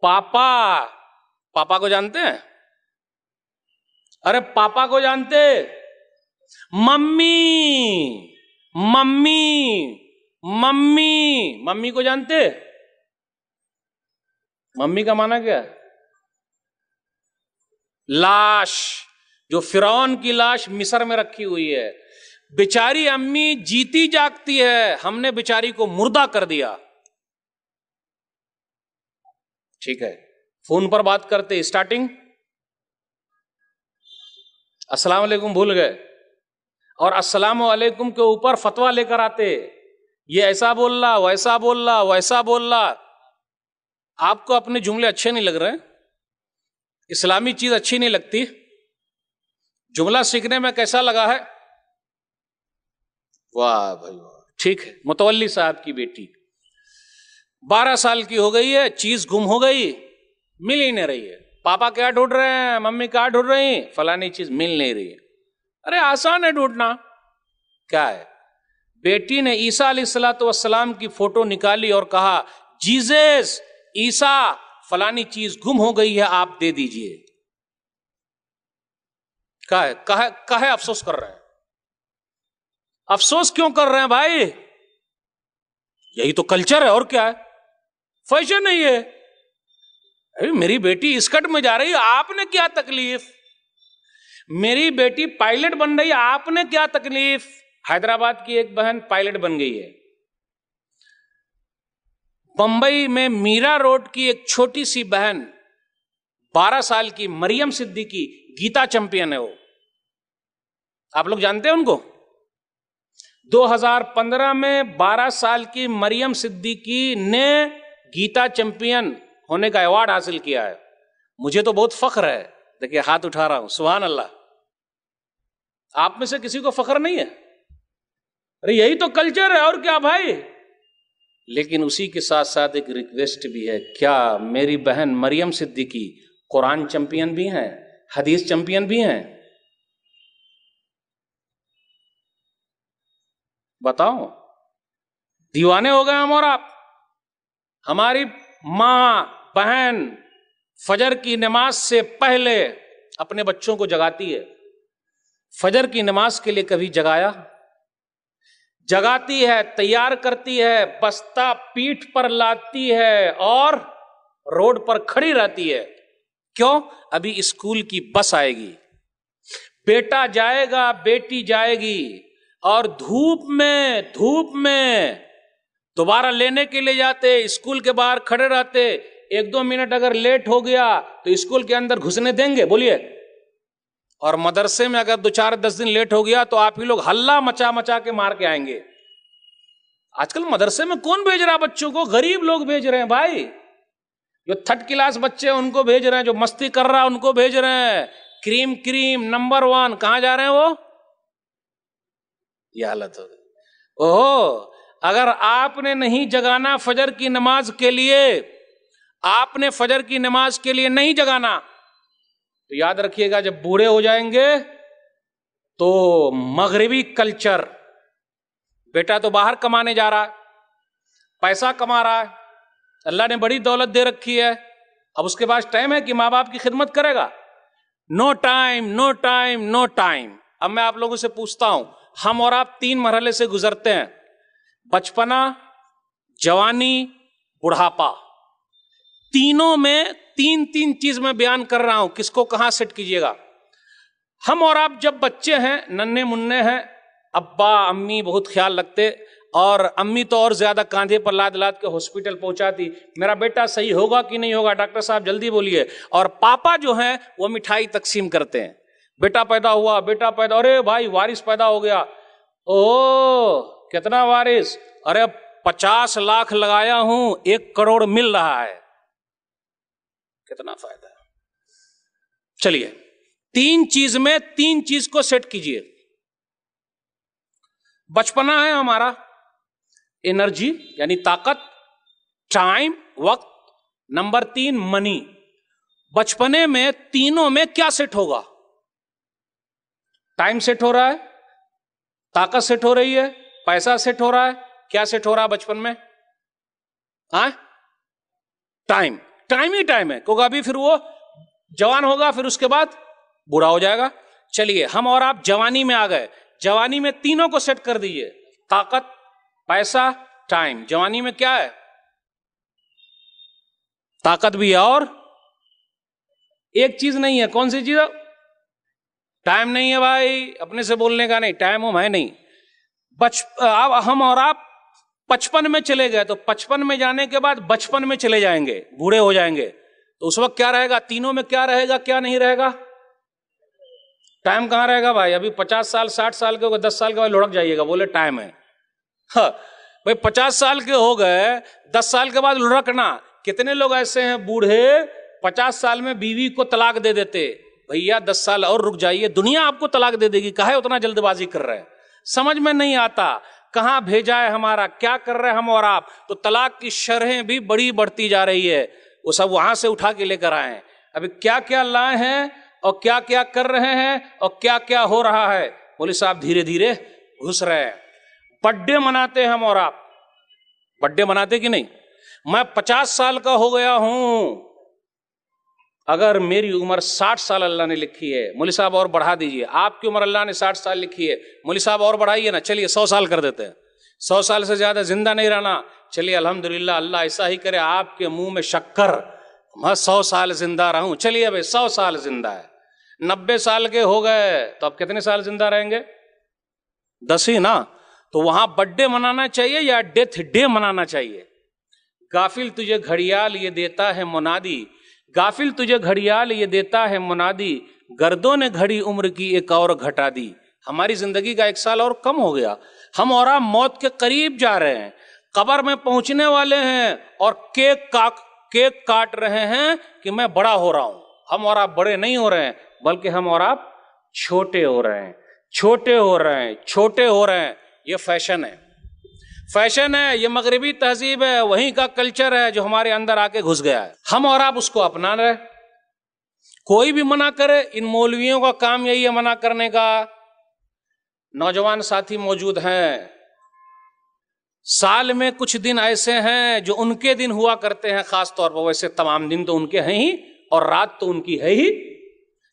پاپا پاپا کو جانتے ہیں؟ ارے پاپا کو جانتے؟ ممی ممی ممی ممی کو جانتے؟ ممی کا معنی کیا ہے؟ لاش، جو فرعون کی لاش مصر میں رکھی ہوئی ہے، بیچاری امی جیتی جاگتی ہے، ہم نے بیچاری کو مردہ کر دیا، ٹھیک ہے۔ فون پر بات کرتے، اسٹارٹنگ السلام علیکم بھول گئے، اور السلام علیکم کے اوپر فتویٰ لے کر آتے، یہ ایسا بول رہا، ویسا بول رہا، ویسا بول رہا۔ آپ کو اپنے جملے اچھے نہیں لگ رہے؟ اسلامی چیز اچھی نہیں لگتی؟ جملہ سیکھنے میں کیسا لگا ہے؟ واہ بھائی واہ، ٹھیک ہے۔ متولی صاحب کی بیٹی 12 سال کی ہو گئی ہے، چیز گم ہو گئی، مل ہی نہیں رہی ہے۔ پاپا کیا ڈھونڈ رہے ہیں، ممی کیا ڈھونڈ رہی ہیں، فلانی چیز مل نہیں رہی ہے۔ ارے آسان ہے ڈھونڈنا، کیا ہے؟ بیٹی نے عیسیٰ علیہ السلام کی فوٹو نکالی اور کہا، جیزس، عیسیٰ، فلانی چیز گم ہو گئی ہے، آپ دے دیجئے۔ کہے افسوس کر رہے ہیں؟ افسوس کیوں کر رہے ہیں بھائی؟ یہی تو کلچر ہے، اور کیا ہے؟ فیشن نہیں ہے۔ میری بیٹی اسکرٹ میں جا رہی ہے، آپ نے کیا تکلیف؟ میری بیٹی پائلٹ بن رہی ہے، آپ نے کیا تکلیف؟ حیدرآباد کی ایک بہن پائلٹ بن گئی ہے۔ بمبئی میں میرا روڈ کی ایک چھوٹی سی بہن 12 سال کی مریم صدیقی، گیتا چیمپئن ہے وہ، آپ لوگ جانتے ہیں ان کو؟ 2015 میں 12 سال کی مریم صدیقی نے گیتا چیمپئن ہونے کا ایوارڈ حاصل کیا ہے۔ مجھے تو بہت فخر ہے، دیکھیے ہاتھ اٹھا رہا ہوں، سبحان اللہ۔ آپ میں سے کسی کو فخر نہیں ہے؟ ارے یہی تو کلچر ہے، اور کیا بھائی؟ لیکن اسی کے ساتھ ساتھ ایک ریکویسٹ بھی ہے، کیا میری بہن مریم صدیقی قرآن چیمپئن بھی ہیں، حدیث چیمپئن بھی ہیں؟ بتاؤ، دیوانے ہو گئے ہم اور آپ؟ ہماری ماں بہن فجر کی نماز سے پہلے اپنے بچوں کو جگاتی ہے، فجر کی نماز کے لیے کبھی جگایا؟ جگاتی ہے، تیار کرتی ہے، بستہ پیٹھ پر لاتی ہے اور روڈ پر کھڑی رہتی ہے، کیوں؟ ابھی اسکول کی بس آئے گی، بیٹا جائے گا بیٹی جائے گی، اور دھوپ میں دوبارہ لینے کے لیے جاتے، اسکول کے باہر کھڑے رہتے، 1-2 منٹ اگر لیٹ ہو گیا تو اسکول کے اندر گھسنے دیں گے؟ بولیے۔ اور مدرسے میں اگر 2-4-10 دن لیٹ ہو گیا تو آپ ہی لوگ ہلہ مچا کے مار کے آئیں گے۔ آج کل مدرسے میں کون بھیج رہا بچوں کو؟ غریب لوگ بھیج رہے ہیں بھائی، جو 3rd کلاس بچے ہیں ان کو بھیج رہے ہیں، جو مستی کر رہا ہے ان کو بھیج رہے ہیں۔ کریم نمبر 1 کہاں جا رہے ہیں وہ؟ یہ حالت ہو گئی۔ اگر آپ نے نہیں جگانا فجر کی نماز کے لیے، آپ نے فجر کی نماز کے لیے نہیں جگانا، تو یاد رکھیے گا جب بوڑھے ہو جائیں گے تو مغربی کلچر، بیٹا تو باہر کمانے جا رہا ہے، پیسہ کما رہا ہے، اللہ نے بڑی دولت دے رکھی ہے، اب اس کے پاس ٹائم ہے کہ ماں باپ کی خدمت کرے گا؟ نو ٹائم۔ اب میں آپ لوگوں سے پوچھتا ہوں، ہم اور آپ 3 مرحلے سے گزرتے ہیں، بچپنا، جوانی، بڑھاپا۔ تینوں میں 3 چیز میں بیان کر رہا ہوں، کس کو کہاں سیٹ کیجئے گا۔ ہم اور آپ جب بچے ہیں، ننھے منھے ہیں، ابا امی بہت خیال رکھتے، اور امی تو اور زیادہ کاندھے پر لاد کے ہاسپٹل پہنچاتی، میرا بیٹا صحیح ہوگا کہ نہیں ہوگا، ڈاکٹر صاحب جلدی بولیے۔ اور پاپا جو ہیں وہ مٹھائی تقسیم کرتے ہیں، بیٹا پیدا ہوا، ارے بھائی وارث پیدا ہو گیا، کتنا وارث؟ ارے 50 لاکھ لگایا ہوں، 1 کروڑ مل رہا ہے، کتنا فائدہ ہے۔ چلیے 3 چیز میں 3 چیز کو سیٹ کیجئے۔ بچپنا ہے ہمارا، انرجی یعنی طاقت، ٹائم وقت، نمبر 3 منی۔ بچپنے میں تینوں میں کیا سیٹ ہوگا؟ ٹائم سیٹ ہو رہا ہے، طاقت سیٹ ہو رہی ہے، پیسہ سیٹ ہو رہا ہے، کیا سیٹ ہو رہا ہے بچپن میں؟ ٹائم ہے، کیونکہ ابھی پھر وہ جوان ہوگا، پھر اس کے بعد بوڑھا ہو جائے گا۔ چلیے ہم اور آپ جوانی میں آ گئے، جوانی میں تینوں کو سیٹ کر دیجئے، طاقت، پیسہ، ٹائم۔ جوانی میں کیا ہے؟ طاقت بھی ہے اور ایک چیز نہیں ہے، کون سی چیز ہے؟ ٹائم نہیں ہے بھائی، اپنے سے بولنے کا نہیں، ٹائم ہے نہیں۔ اب ہم اور آپ 55 میں چلے گئے، تو 55 میں جانے کے بعد 55 میں چلے جائیں گے، بوڑھے ہو جائیں گے، تو اس وقت کیا رہے گا؟ تینوں میں کیا رہے گا، کیا نہیں رہے گا؟ ٹائم کہاں رہے گا بھائی؟ ابھی 50 سال 60 سال کے ہو گئے، 10 سال کے بعد لڑک جائیے گا، بولے ٹائم ہے۔ بھائی 50 سال کے ہو گئے، 10 سال کے بعد لڑکنا۔ کتنے لوگ ایسے ہیں بوڑھے 50 سال میں بیوی کو طلاق دے دیتے؟ بھیا 10 سال اور رک جائیے، دنیا آپ کو طلاق دے دے گی، کہے اتنا جلد بازی کر رہے ہیں؟ سمجھ میں نہیں آتا کہاں بھیجا ہے ہمارا، کیا کر رہے ہیں ہم اور آپ؟ تو طلاق کی شرحیں بھی بڑھتی جا رہی ہے، وہ سب وہاں سے اٹھا کے لے کر آئے ہیں۔ ابھی کیا کیا لائے ہیں اور کیا کیا کر رہے ہیں اور کیا کیا ہو رہا ہے، مولوی صاحب دھیرے دھیرے گھس رہے ہیں۔ برتھڈے مناتے ہیں ہم اور آپ، برتھڈے مناتے کہ نہیں؟ میں 50 سال کا ہو گیا ہوں، اگر میری عمر 60 سال اللہ نے لکھی ہے، مولوی صاحب اور بڑھا دیجئے، آپ کی عمر اللہ نے 60 سال لکھی ہے، مولوی صاحب اور بڑھائیے نا، چلیے 100 سال کر دیتے ہیں، 100 سال سے زیادہ زندہ نہیں رہنا، چلیے الحمدللہ اللہ ایسا ہی کرے، آپ کے منہ میں شکر، میں 100 سال زندہ رہوں، چلیے بھائی 100 سال زندہ ہے۔ 90 سال کے ہو گئے تو اب کتنے سال زندہ رہیں گے؟ 10 ہی نا۔ تو وہاں برتھڈے منانا چاہیے یا ڈیتھ ڈے منانا چاہیے؟ غافل تجھے گھڑیال یہ دیتا ہے منادی، غافل تجھے گھڑیال یہ دیتا ہے منادی، گردوں نے گھڑی عمر کی ایک اور گھٹا دی۔ ہماری زندگی کا 1 سال اور کم ہو گیا، ہم اور آپ موت کے قریب جا رہے ہیں، قبر میں پہنچنے والے ہیں اور کیک کاٹ رہے ہیں کہ میں بڑا ہو رہا ہوں۔ ہم اور آپ بڑے نہیں ہو رہے ہیں، بلکہ ہم اور آپ چھوٹے ہو رہے ہیں، چھوٹے ہو رہے ہیں، چھوٹے ہو رہے ہیں۔ یہ فیشن ہے، فیشن ہے، یہ مغربی تہذیب ہے، وہیں کا کلچر ہے جو ہمارے اندر آ کے گھس گیا ہے، ہم اور آپ اس کو اپنا رہے۔ کوئی بھی منع کرے، ان مولویوں کا کام یہی ہے منع کرنے کا۔ نوجوان ساتھی موجود ہیں، سال میں کچھ دن ایسے ہیں جو ان کے دن ہوا کرتے ہیں خاص طور پر، ویسے تمام دن تو ان کے ہیں ہی اور رات تو ان کی ہے ہی،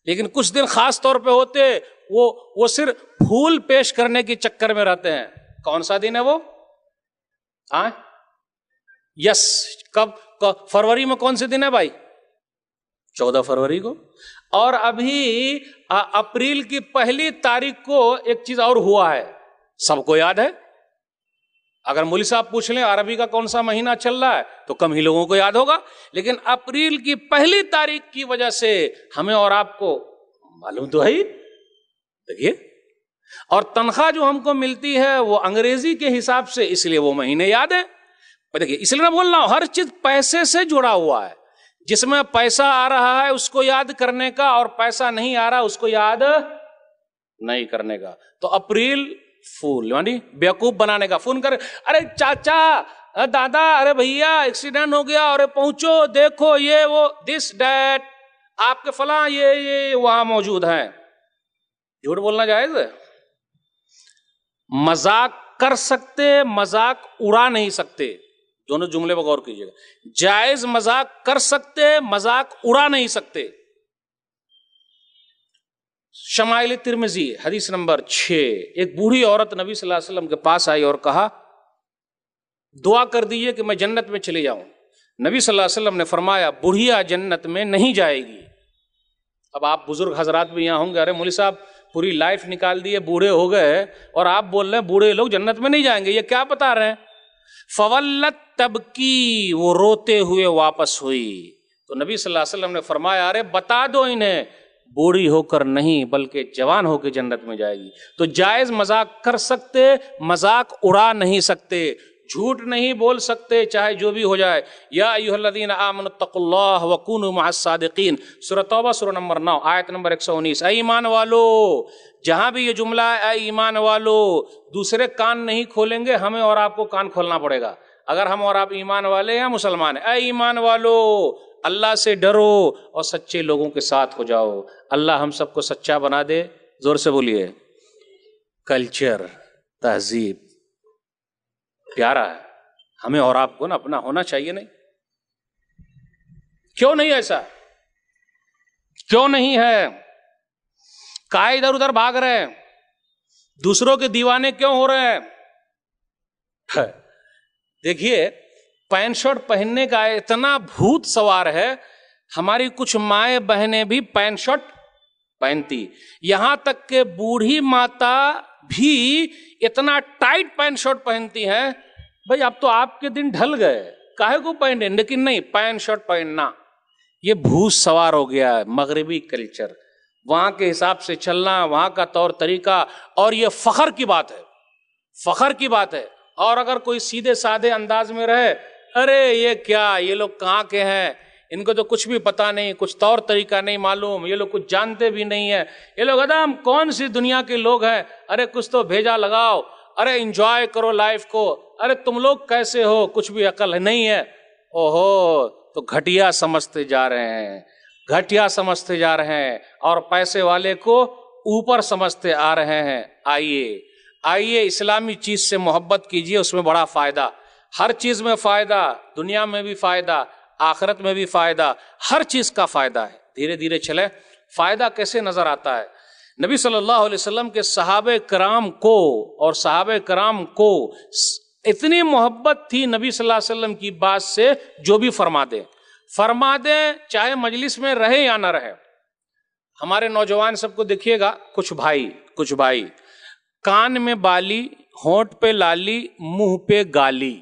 لیکن کچھ دن خاص طور پہ ہوتے، وہ صرف پھول پیش کرنے کے چکر میں رہتے ہیں۔ کون سا دن ہے وہ؟ یس، کب؟ فروری میں کون سے دن ہے بھائی؟ 14 فروری کو. اور ابھی اپریل کی 1 تاریخ کو ایک چیز اور ہوا ہے, سب کو یاد ہے. اگر مولوی صاحب پوچھ لیں عربی کا کون سا مہینہ چل رہا ہے تو کم ہی لوگوں کو یاد ہوگا, لیکن اپریل کی 1 تاریخ کی وجہ سے ہمیں اور آپ کو معلوم تو ہے. دیکھیے, اور تنخواہ جو ہم کو ملتی ہے وہ انگریزی کے حساب سے, اس لیے وہ مہینے یاد ہے. دیکھیے, اس لیے میں بول رہا ہوں ہر چیز پیسے سے جڑا ہوا ہے. جس میں پیسہ آ رہا ہے اس کو یاد کرنے کا, اور پیسہ نہیں آ رہا اس کو یاد نہیں کرنے کا. تو اپریل فول یعنی بیوقوف بنانے کا. فون کر, ارے چاچا, دادا, ارے بھیا ایکسیڈنٹ ہو گیا, اور پہنچو دیکھو یہ وہ دس ڈیٹ, آپ کے فلاں یہ وہاں موجود ہیں. جھوٹ بولنا جائز ہے؟ مذاق کر سکتے, مذاق اڑا نہیں سکتے. دونوں جملے پر غور کیجیے گا. جائز مذاق کر سکتے, مذاق اڑا نہیں سکتے. شمائل ترمذی حدیث نمبر 6, ایک بوڑھی عورت نبی صلی اللہ علیہ وسلم کے پاس آئی اور کہا دعا کر دیجئے کہ میں جنت میں چلی جاؤں. نبی صلی اللہ علیہ وسلم نے فرمایا بوڑھیا جنت میں نہیں جائے گی. اب آپ بزرگ حضرات بھی یہاں ہوں گے, ارے مولوی صاحب پوری لائف نکال دیے, بوڑھے ہو گئے, اور آپ بول رہے ہیں بوڑھے لوگ جنت میں نہیں جائیں گے, یہ کیا بتا رہے ہیں؟ فولت تبکی, وہ روتے ہوئے واپس ہوئی. تو نبی صلی اللہ علیہ وسلم نے فرمایا ارے بتا دو انہیں بوڑھی ہو کر نہیں بلکہ جوان ہو کے جنت میں جائے گی. تو جائز مذاق کر سکتے, مذاق اڑا نہیں سکتے, جھوٹ نہیں بول سکتے چاہے جو بھی ہو جائے. یا ایھا الذین آمنوا اتقوا اللہ وکونوا مع الصادقین, سورۃ توبہ سورہ نمبر 9 آیت نمبر 119. اے ایمان والو, جہاں بھی یہ جملہ ہے اے ایمان والو, دوسرے کان نہیں کھولیں گے, ہمیں اور آپ کو کان کھولنا پڑے گا. اگر ہم اور آپ ایمان والے ہیں, مسلمان ہیں, اے ایمان والو اللہ سے ڈرو اور سچے لوگوں کے ساتھ ہو جاؤ. اللہ ہم سب کو سچا بنا دے. زور سے بولیے. کلچر, تہذیب پیارا ہے, ہمیں اور آپ کو نا اپنا ہونا چاہیے. نہیں کیوں نہیں ایسا, کیوں نہیں ہے؟ کہاں ادھر ادھر بھاگ رہے ہیں, دوسروں کے دیوانے کیوں ہو رہے ہیں؟ دیکھیے, پینٹ شرٹ پہننے کا اتنا بھوت سوار ہے, ہماری کچھ مائیں بہنیں بھی پینٹ شرٹ پہنتی, یہاں تک کہ بوڑھی ماتا بھی اتنا ٹائٹ پینٹ شرٹ پہنتی ہیں. بھائی اب تو آپ کے دن ڈھل گئے, کاہے کو پہنے, لیکن نہیں, پینٹ شرٹ پہننا یہ بھوت سوار ہو گیا ہے. مغربی کلچر, وہاں کے حساب سے چلنا, وہاں کا طور طریقہ, اور یہ فخر کی بات ہے, فخر کی بات ہے. اور اگر کوئی سیدھے سادھے انداز میں رہے, ارے یہ کیا, یہ لوگ کہاں کے ہیں, ان کو تو کچھ بھی پتا نہیں, کچھ طور طریقہ نہیں معلوم, یہ لوگ کچھ جانتے بھی نہیں ہیں, یہ لوگ ادم کون سی دنیا کے لوگ ہیں, ارے کچھ تو بھیجا لگاؤ, ارے انجوائے کرو لائف کو, ارے تم لوگ کیسے ہو, کچھ بھی عقل نہیں ہے. اوہو, تو گھٹیا سمجھتے جا رہے ہیں, گھٹیا سمجھتے جا رہے ہیں, اور پیسے والے کو اوپر سمجھتے آ رہے ہیں. آئیے اسلامی چیز سے محبت کیجئے, اس میں بڑا فائدہ, ہر چیز میں فائدہ, دنیا میں بھی فائدہ, آخرت میں بھی فائدہ, ہر چیز کا فائدہ ہے. دھیرے دھیرے چلے. فائدہ کیسے نظر آتا ہے؟ نبی صلی اللہ علیہ وسلم کے صحابہ کرام کو اتنی محبت تھی نبی صلی اللہ علیہ وسلم کی بات سے, جو بھی فرما دیں چاہے مجلس میں رہے یا نہ رہے. ہمارے نوجوان سب کو دیکھیے گا, کچھ بھائی کان میں بالی, ہونٹ پہ لالی, منہ پہ گالی.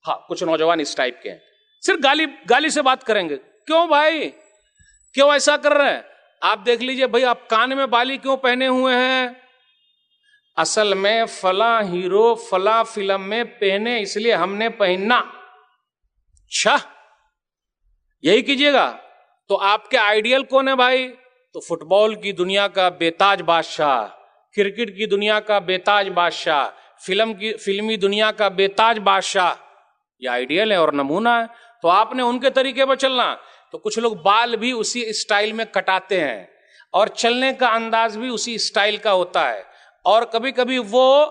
ہاں, کچھ نوجوان اس ٹائپ کے ہیں, صرف گالی سے بات کریں گے. کیوں بھائی, کیوں ایسا کر رہے ہیں؟ آپ دیکھ لیجئے بھائی, آپ کان میں بالی کیوں پہنے ہوئے ہیں؟ اصل میں فلاں ہیرو فلاں فلم میں پہنے, اس لیے ہم نے پہننا. اچھا, یہی کیجئے گا. تو آپ کے آئیڈیل کون ہے بھائی؟ تو فٹ بال کی دنیا کا بیتاج بادشاہ, کرکٹ کی دنیا کا بیتاج بادشاہ, فلمی دنیا کا بیتاج بادشاہ, یہ آئیڈیل ہے اور نمونہ ہے. تو آپ نے ان کے طریقے پر چلنا. تو کچھ لوگ بال بھی اسی اسٹائل میں کٹاتے ہیں, اور چلنے کا انداز بھی اسی اسٹائل کا ہوتا ہے. اور کبھی کبھی وہ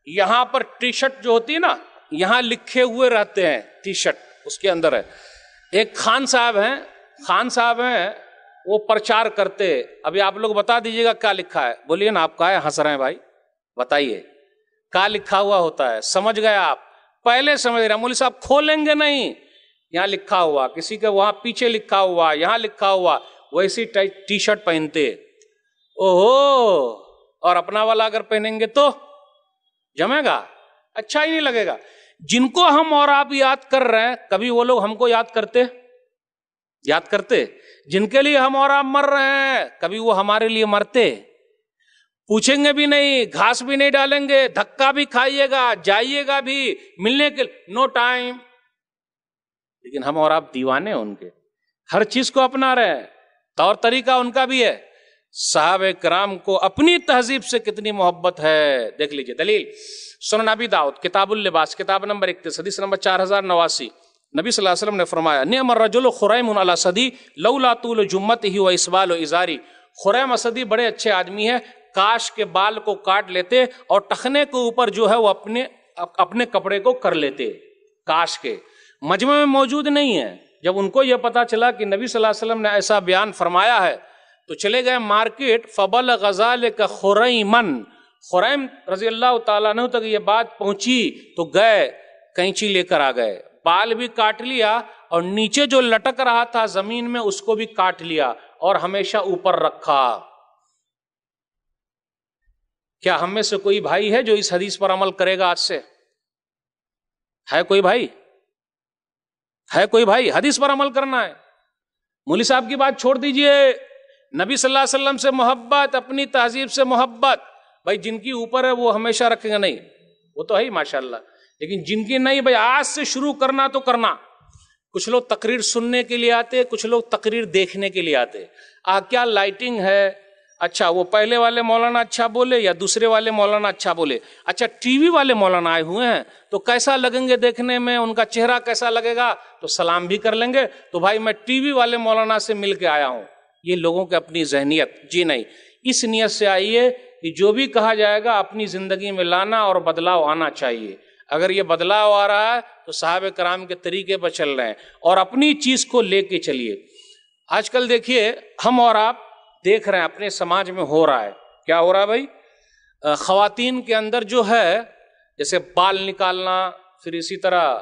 یہاں پر ٹی شرٹ جو ہوتی ہے نا, یہاں لکھے ہوئے رہتے ہیں, ٹی شرٹ اس کے اندر ہے. ایک خان صاحب ہیں, وہ پرچار کرتے. ابھی آپ لوگ بتا دیجئے گا کیا لکھا ہے, بولیے نا, آپ کہاں ہنس رہے ہیں بھائی, بتائیے کیا لکھا ہوا ہوتا ہے. سمجھ گئے آپ؟ پہلے سمجھ رہے, مولوی صاحب کھولیں گے نہیں, یہاں لکھا ہوا, کسی کے وہاں پیچھے لکھا ہوا, یہاں لکھا ہوا, ویسی ٹی شرٹ پہنتے. اوہو, اور اپنا والا اگر پہنیں گے تو جمے گا, اچھا ہی نہیں لگے گا. جن کو ہم اور آپ یاد کر رہے ہیں, کبھی وہ لوگ ہم کو یاد کرتے. جن کے لیے ہم اور آپ مر رہے ہیں, کبھی وہ ہمارے لیے مرتے. پوچھیں گے بھی نہیں, گھاس بھی نہیں ڈالیں گے, دھکا بھی کھائیے گا, جائیے گا بھی ملنے کے, نو ٹائم. لیکن ہم اور آپ دیوانے ہیں ان کے, ہر چیز کو اپنا رہے ہیں, طور طریقہ ان کا بھی ہے. صحابہ کرام کو اپنی تہذیب سے کتنی محبت ہے, دیکھ لیجئے دلیل. سنن ابی داؤد کتاب اللباس کتاب نمبر 31 حدیث نمبر 4089, نبی صلی اللہ علیہ وسلم نے فرمایا, نعم الرجل خریم علی صدی لولا طول جمته و اسبال ازاری. خریم اسدی بڑے اچھے آدمی ہے, کاش کے بال کو کاٹ لیتے اور ٹخنے کے اوپر جو ہے وہ اپنے کپڑے کو کر لیتے. کاش کے مجمع میں موجود نہیں ہے. جب ان کو یہ پتا چلا کہ نبی صلی اللہ علیہ وسلم نے ایسا بیان فرمایا ہے تو چلے گئے مارکیٹ. فبلغ ذلک خریمن, خریم رضی اللہ تعالیٰ عنہ تک یہ بات پہنچی تو گئے, کینچی لے کر آ گئے, بال بھی کاٹ لیا اور نیچے جو لٹک رہا تھا زمین میں اس کو بھی کاٹ لیا اور ہمیشہ اوپر رکھا. کیا ہم میں سے کوئی بھائی ہے جو اس حدیث پر عمل کرے گا؟ آج سے ہے کوئی بھائی؟ ہے کوئی بھائی؟ حدیث پر عمل کرنا ہے. مولوی صاحب کی بات چھوڑ دیجئے, نبی صلی اللہ علیہ وسلم سے محبت, اپنی تہذیب سے محبت. بھائی جن کی اوپر ہے وہ ہمیشہ رکھیں گے, نہیں وہ تو ہے ہی ماشاءاللہ, لیکن جن کی نہیں, بھائی آج سے شروع کرنا تو کرنا. کچھ لوگ تقریر سننے کے لیے آتے, کچھ لوگ تقریر دیکھنے کے لیے آتے. کیا لائٹنگ ہے, اچھا وہ پہلے والے مولانا اچھا بولے یا دوسرے والے مولانا اچھا بولے. اچھا ٹی وی والے مولانا آئے ہوئے ہیں تو کیسا لگیں گے دیکھنے میں, ان کا چہرہ کیسا لگے گا, تو سلام بھی کر لیں گے, تو بھائی میں ٹی وی والے مولانا سے مل کے آیا ہوں. یہ لوگوں کی اپنی ذہنیت. جی نہیں, اس نیت سے آئیے کہ جو بھی کہا جائے گا اپنی زندگی میں لانا اور بدلاؤ آنا چاہیے. اگر یہ بدلاؤ آ رہا ہے تو صحابہ کرام کے طریقے پر چل رہے ہیں اور اپنی چیز کو لے کے چلیے. آج کل دیکھیے ہم اور آپ دیکھ رہے ہیں اپنے سماج میں ہو رہا ہے. کیا ہو رہا ہے بھائی؟ خواتین کے اندر جو ہے جیسے بال نکالنا, پھر اسی طرح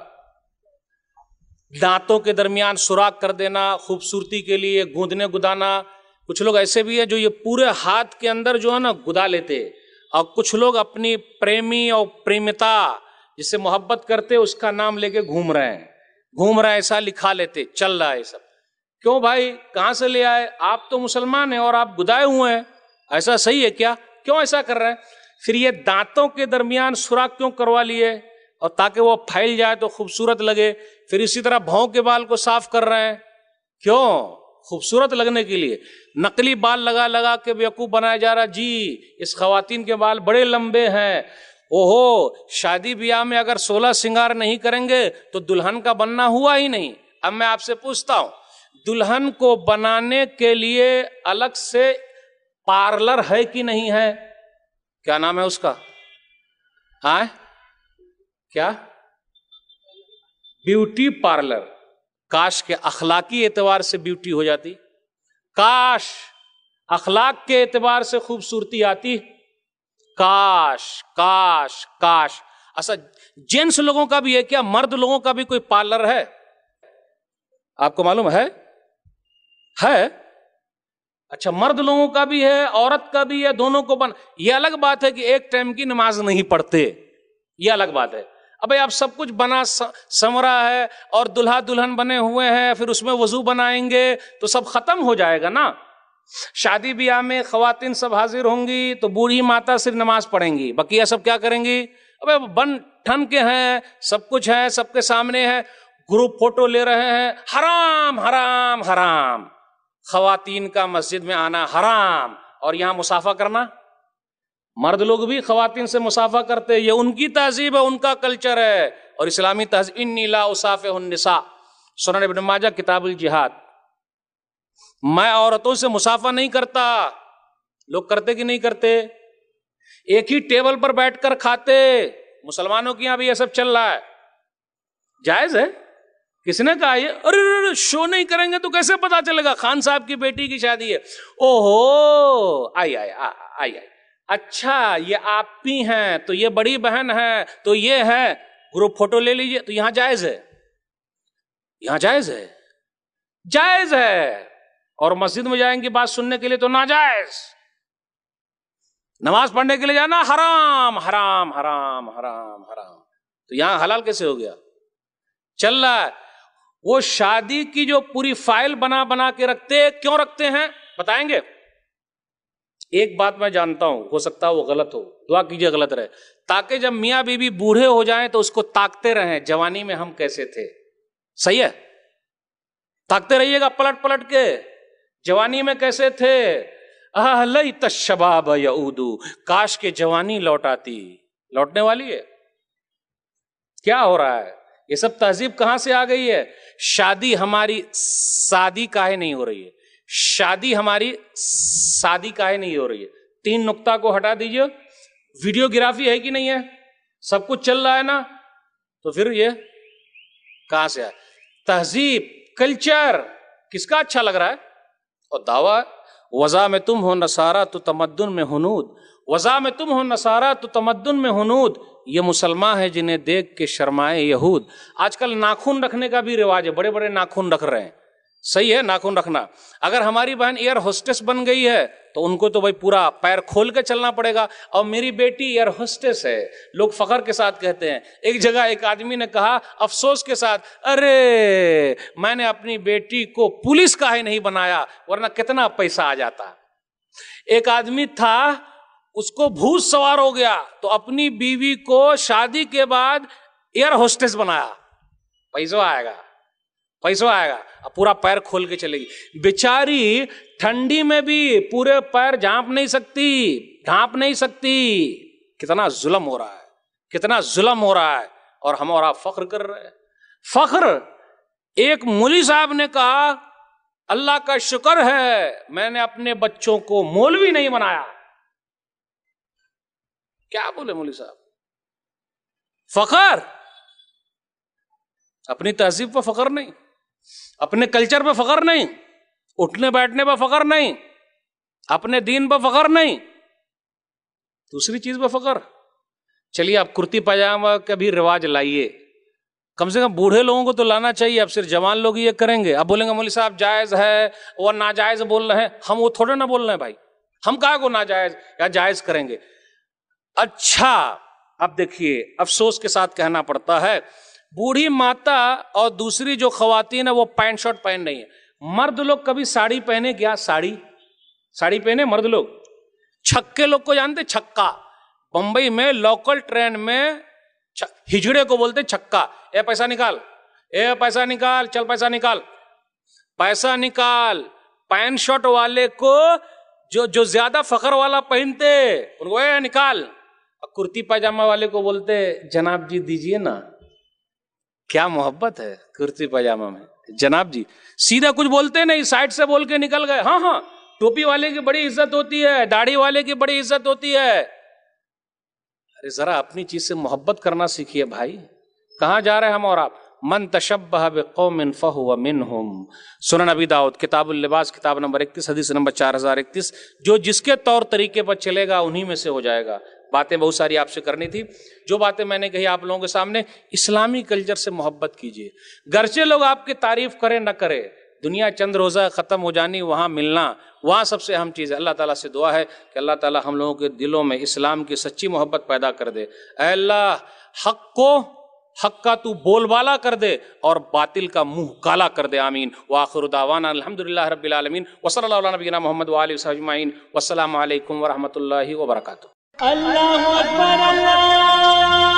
دانتوں کے درمیان سوراخ کر دینا خوبصورتی کے لیے, گوندنے گدانا. کچھ لوگ ایسے بھی ہیں جو یہ پورے ہاتھ کے اندر جو ہے نا گدا لیتے, اور کچھ لوگ اپنی پریمی اور پریمتا جس سے محبت کرتے اس کا نام لے کے گھوم رہے ہیں, ایسا لکھا لیتے, چل رہا ہے یہ سب. کیوں بھائی, کہاں سے لے آئے؟ آپ تو مسلمان ہیں اور آپ گدائے ہوئے ہیں, ایسا صحیح ہے کیا؟ کیوں ایسا کر رہے ہیں؟ پھر یہ دانتوں کے درمیان سوراخ کیوں کروا لیے؟ اور تاکہ وہ پھیل جائے تو خوبصورت لگے. پھر اسی طرح بھاؤں کے بال کو صاف کر رہے ہیں, کیوں؟ خوبصورت لگنے کے لیے. نقلی بال لگا لگا کے بیوقوف بنایا جا رہا, جی اس خواتین کے بال بڑے لمبے ہیں, اوہو شادی بیاہ میں اگر 16 سنگار نہیں کریں گے تو دلہن کا بننا ہوا ہی نہیں. اب میں آپ سے پوچھتا ہوں, دلہن کو بنانے کے لیے الگ سے پارلر ہے کہ نہیں ہے؟ کیا نام ہے اس کا؟ کیا؟ Beauty parlour. کاش کے اخلاقی اعتبار سے بیوٹی ہو جاتی, کاش اخلاق کے اعتبار سے خوبصورتی آتی, کاش کاش کاش. اچھا جینس لوگوں کا بھی ہے کیا؟ مرد لوگوں کا بھی کوئی پارلر ہے؟ آپ کو معلوم ہے؟ اچھا مرد لوگوں کا بھی ہے, عورت کا بھی ہے, دونوں کو یہ الگ بات ہے کہ ایک ٹائم کی نماز نہیں پڑھتے, یہ الگ بات ہے. اب آپ سب کچھ بنا سمرا ہے اور دلہا دلہن بنے ہوئے ہیں, پھر اس میں وضو بنائیں گے تو سب ختم ہو جائے گا نا. شادی بیاہ میں خواتین سب حاضر ہوں گی تو بوڑھی ماتا صرف نماز پڑھیں گی, بقیہ سب کیا کریں گی؟ اب بن ٹھن کے ہیں, سب کچھ ہے, سب کے سامنے ہے, گروپ فوٹو لے رہے ہیں. حرام حرام حرام. خواتین کا مسجد میں آنا حرام, اور یہاں مصافحہ کرنا. مرد لوگ بھی خواتین سے مصافحہ کرتے, یہ ان کی تہذیب ہے, ان کا کلچر ہے, اور اسلامی تہذیب. انی لا اصافح النساء, سنن ابن ماجہ کتاب الجہاد. میں عورتوں سے مصافحہ نہیں کرتا. لوگ کرتے کہ نہیں کرتے؟ ایک ہی ٹیبل پر بیٹھ کر کھاتے. مسلمانوں کے یہاں بھی یہ سب چل رہا ہے. جائز ہے؟ کس نے کہا یہ؟ ارے شو نہیں کریں گے تو کیسے پتا چلے گا؟ خان صاحب کی بیٹی کی شادی ہے, اوہو آئی. اچھا یہ آپ بھی ہیں تو یہ بڑی بہن ہے تو یہ ہے, گروپ فوٹو لے لیجئے, تو یہاں جائز ہے. یہاں جائز ہے، جائز ہے، اور مسجد میں جائیں گے بات سننے کے لیے تو ناجائز، نماز پڑھنے کے لیے جانا حرام حرام حرام حرام حرام، تو یہاں حلال کیسے ہو گیا؟ چل رہا ہے۔ وہ شادی کی جو پوری فائل بنا بنا کے رکھتے، کیوں رکھتے ہیں بتائیں گے؟ ایک بات میں جانتا ہوں، ہو سکتا ہے وہ غلط ہو، دعا کیجئے غلط رہے، تاکہ جب میاں بیوی بوڑھے ہو جائیں تو اس کو تاکتے رہیں جوانی میں ہم کیسے تھے۔ صحیح ہے، تاکتے رہیے گا پلٹ پلٹ کے جوانی میں کیسے تھے۔ لیت الشباب یعود، کاش کے جوانی لوٹ آتی، لوٹنے والی ہے۔ کیا ہو رہا ہے؟ یہ سب تہذیب کہاں سے آ گئی ہے؟ شادی ہماری سادی کاہے نہیں ہو رہی ہے؟ شادی ہماری سادی کاہے نہیں ہو رہی ہے؟ 3 نقطہ کو ہٹا دیجئے، ویڈیو گرافی ہے کہ نہیں ہے؟ سب کچھ چل رہا ہے نا، تو پھر یہ کہاں سے آئے؟ تہذیب، کلچر کس کا اچھا لگ رہا ہے؟ اور دعویٰ وضع میں تم ہو نصارہ تو تمدن میں ہنود، وضع میں تم ہو نصارہ تو تمدن میں ہنود، یہ مسلمان ہے جنہیں دیکھ کے شرمائے یہود۔ آج کل ناخن رکھنے کا بھی رواج ہے، بڑے بڑے ناخن رکھ رہے ہیں، صحیح ہے ناخن رکھنا۔ اگر ہماری بہن ایئر ہوسٹس بن گئی ہے تو ان کو تو بھائی پورا پیر کھول کے چلنا پڑے گا، اور میری بیٹی ایئر ہوسٹس ہے، لوگ فخر کے ساتھ کہتے ہیں۔ ایک جگہ ایک آدمی نے کہا افسوس کے ساتھ، ارے میں نے اپنی بیٹی کو پولیس کاہے نہیں بنایا، ورنہ کتنا پیسہ آ جاتا۔ ایک آدمی تھا، اس کو بھوت سوار ہو گیا تو اپنی بیوی کو شادی کے بعد ایئر ہوسٹس بنایا، پیسہ آئے گا، پیسہ آئے گا، اب پورا پیر کھول کے چلے گی بیچاری، ٹھنڈی میں بھی پورے پیر جھانپ نہیں سکتی، ڈھانپ نہیں سکتی۔ کتنا ظلم ہو رہا ہے، کتنا ظلم ہو رہا ہے، اور ہم اور آپ فخر کر رہے ہیں۔ فخر، ایک مولوی صاحب نے کہا اللہ کا شکر ہے میں نے اپنے بچوں کو مولوی نہیں بنایا۔ کیا بولے مولوی صاحب؟ فخر، اپنی تہذیب پہ فخر نہیں، اپنے کلچر پہ فخر نہیں، اٹھنے بیٹھنے پہ فخر نہیں، اپنے دین پہ فخر نہیں، دوسری چیز پہ فخر۔ چلیے آپ کرتی پاجامہ کا بھی رواج لائیے، کم سے کم بوڑھے لوگوں کو تو لانا چاہیے، اب صرف جوان لوگ یہ کریں گے۔ اب بولیں گے مولوی صاحب جائز ہے وہ ناجائز بول رہے ہیں، ہم وہ تھوڑے نہ بول رہے ہیں بھائی، ہم کہاں کو ناجائز یا جائز کریں گے۔ اچھا اب دیکھیے، افسوس کے ساتھ کہنا پڑتا ہے، بوڑھی ماتا اور دوسری جو خواتین ہیں وہ پینٹ شرٹ پہن رہی ہیں۔ مرد لوگ کبھی ساڑی پہنے کیا؟ ساڑی پہنے مرد لوگ؟ چھکے لوگ کو جانتے؟ چھکا، بمبئی میں لوکل ٹرین میں ہجڑے کو بولتے چھکا، اے پیسہ نکال، اے پیسہ نکال، چل پیسہ نکال، پیسہ نکال۔ پینٹ شرٹ والے کو جو زیادہ فخر والا پہنتے ان کو اے نکال، کرتی پاجامہ والے کو بولتے جناب جی دیجئے نا۔ کیا محبت ہے کرتی پاجامہ میں، جناب جی، سیدھا کچھ بولتے نہیں، سائڈ سے بول کے نکل گئے۔ ہاں ہاں، ٹوپی والے کی بڑی عزت ہوتی ہے، داڑھی والے کی بڑی عزت ہوتی ہے۔ ارے ذرا اپنی چیز سے محبت کرنا سیکھیے بھائی، کہاں جا رہے ہیں ہم اور آپ؟ من تشبہ بقوم فہو منہم، سنن ابی داؤد کتاب اللباس کتاب نمبر 31 حدیث نمبر 4031، جو جس کے طور طریقے پر چلے گا انہی میں سے ہو جائے گا۔ باتیں بہت ساری آپ سے کرنی تھی، جو باتیں میں نے کہی آپ لوگوں کے سامنے، اسلامی کلچر سے محبت کیجیے، گرچہ لوگ آپ کی تعریف کرے نہ کرے، دنیا چند روزہ ختم ہو جانی، وہاں ملنا، وہاں سب سے اہم چیز ہے۔ اللہ تعالیٰ سے دعا ہے کہ اللہ تعالیٰ ہم لوگوں کے دلوں میں اسلام کی سچی محبت پیدا کر دے۔ اے اللہ، حق کا تو بول بالا کر دے اور باطل کا منہ کالا کر دے، آمین۔ وآخر دعوانا الحمدللہ رب العالمین، وصلی اللہ علی نبینا محمد وآلہ وصحبہ اجمعین، والسلام علیکم ورحمۃ اللہ وبرکاتہ۔ اللہ اکبر اللہ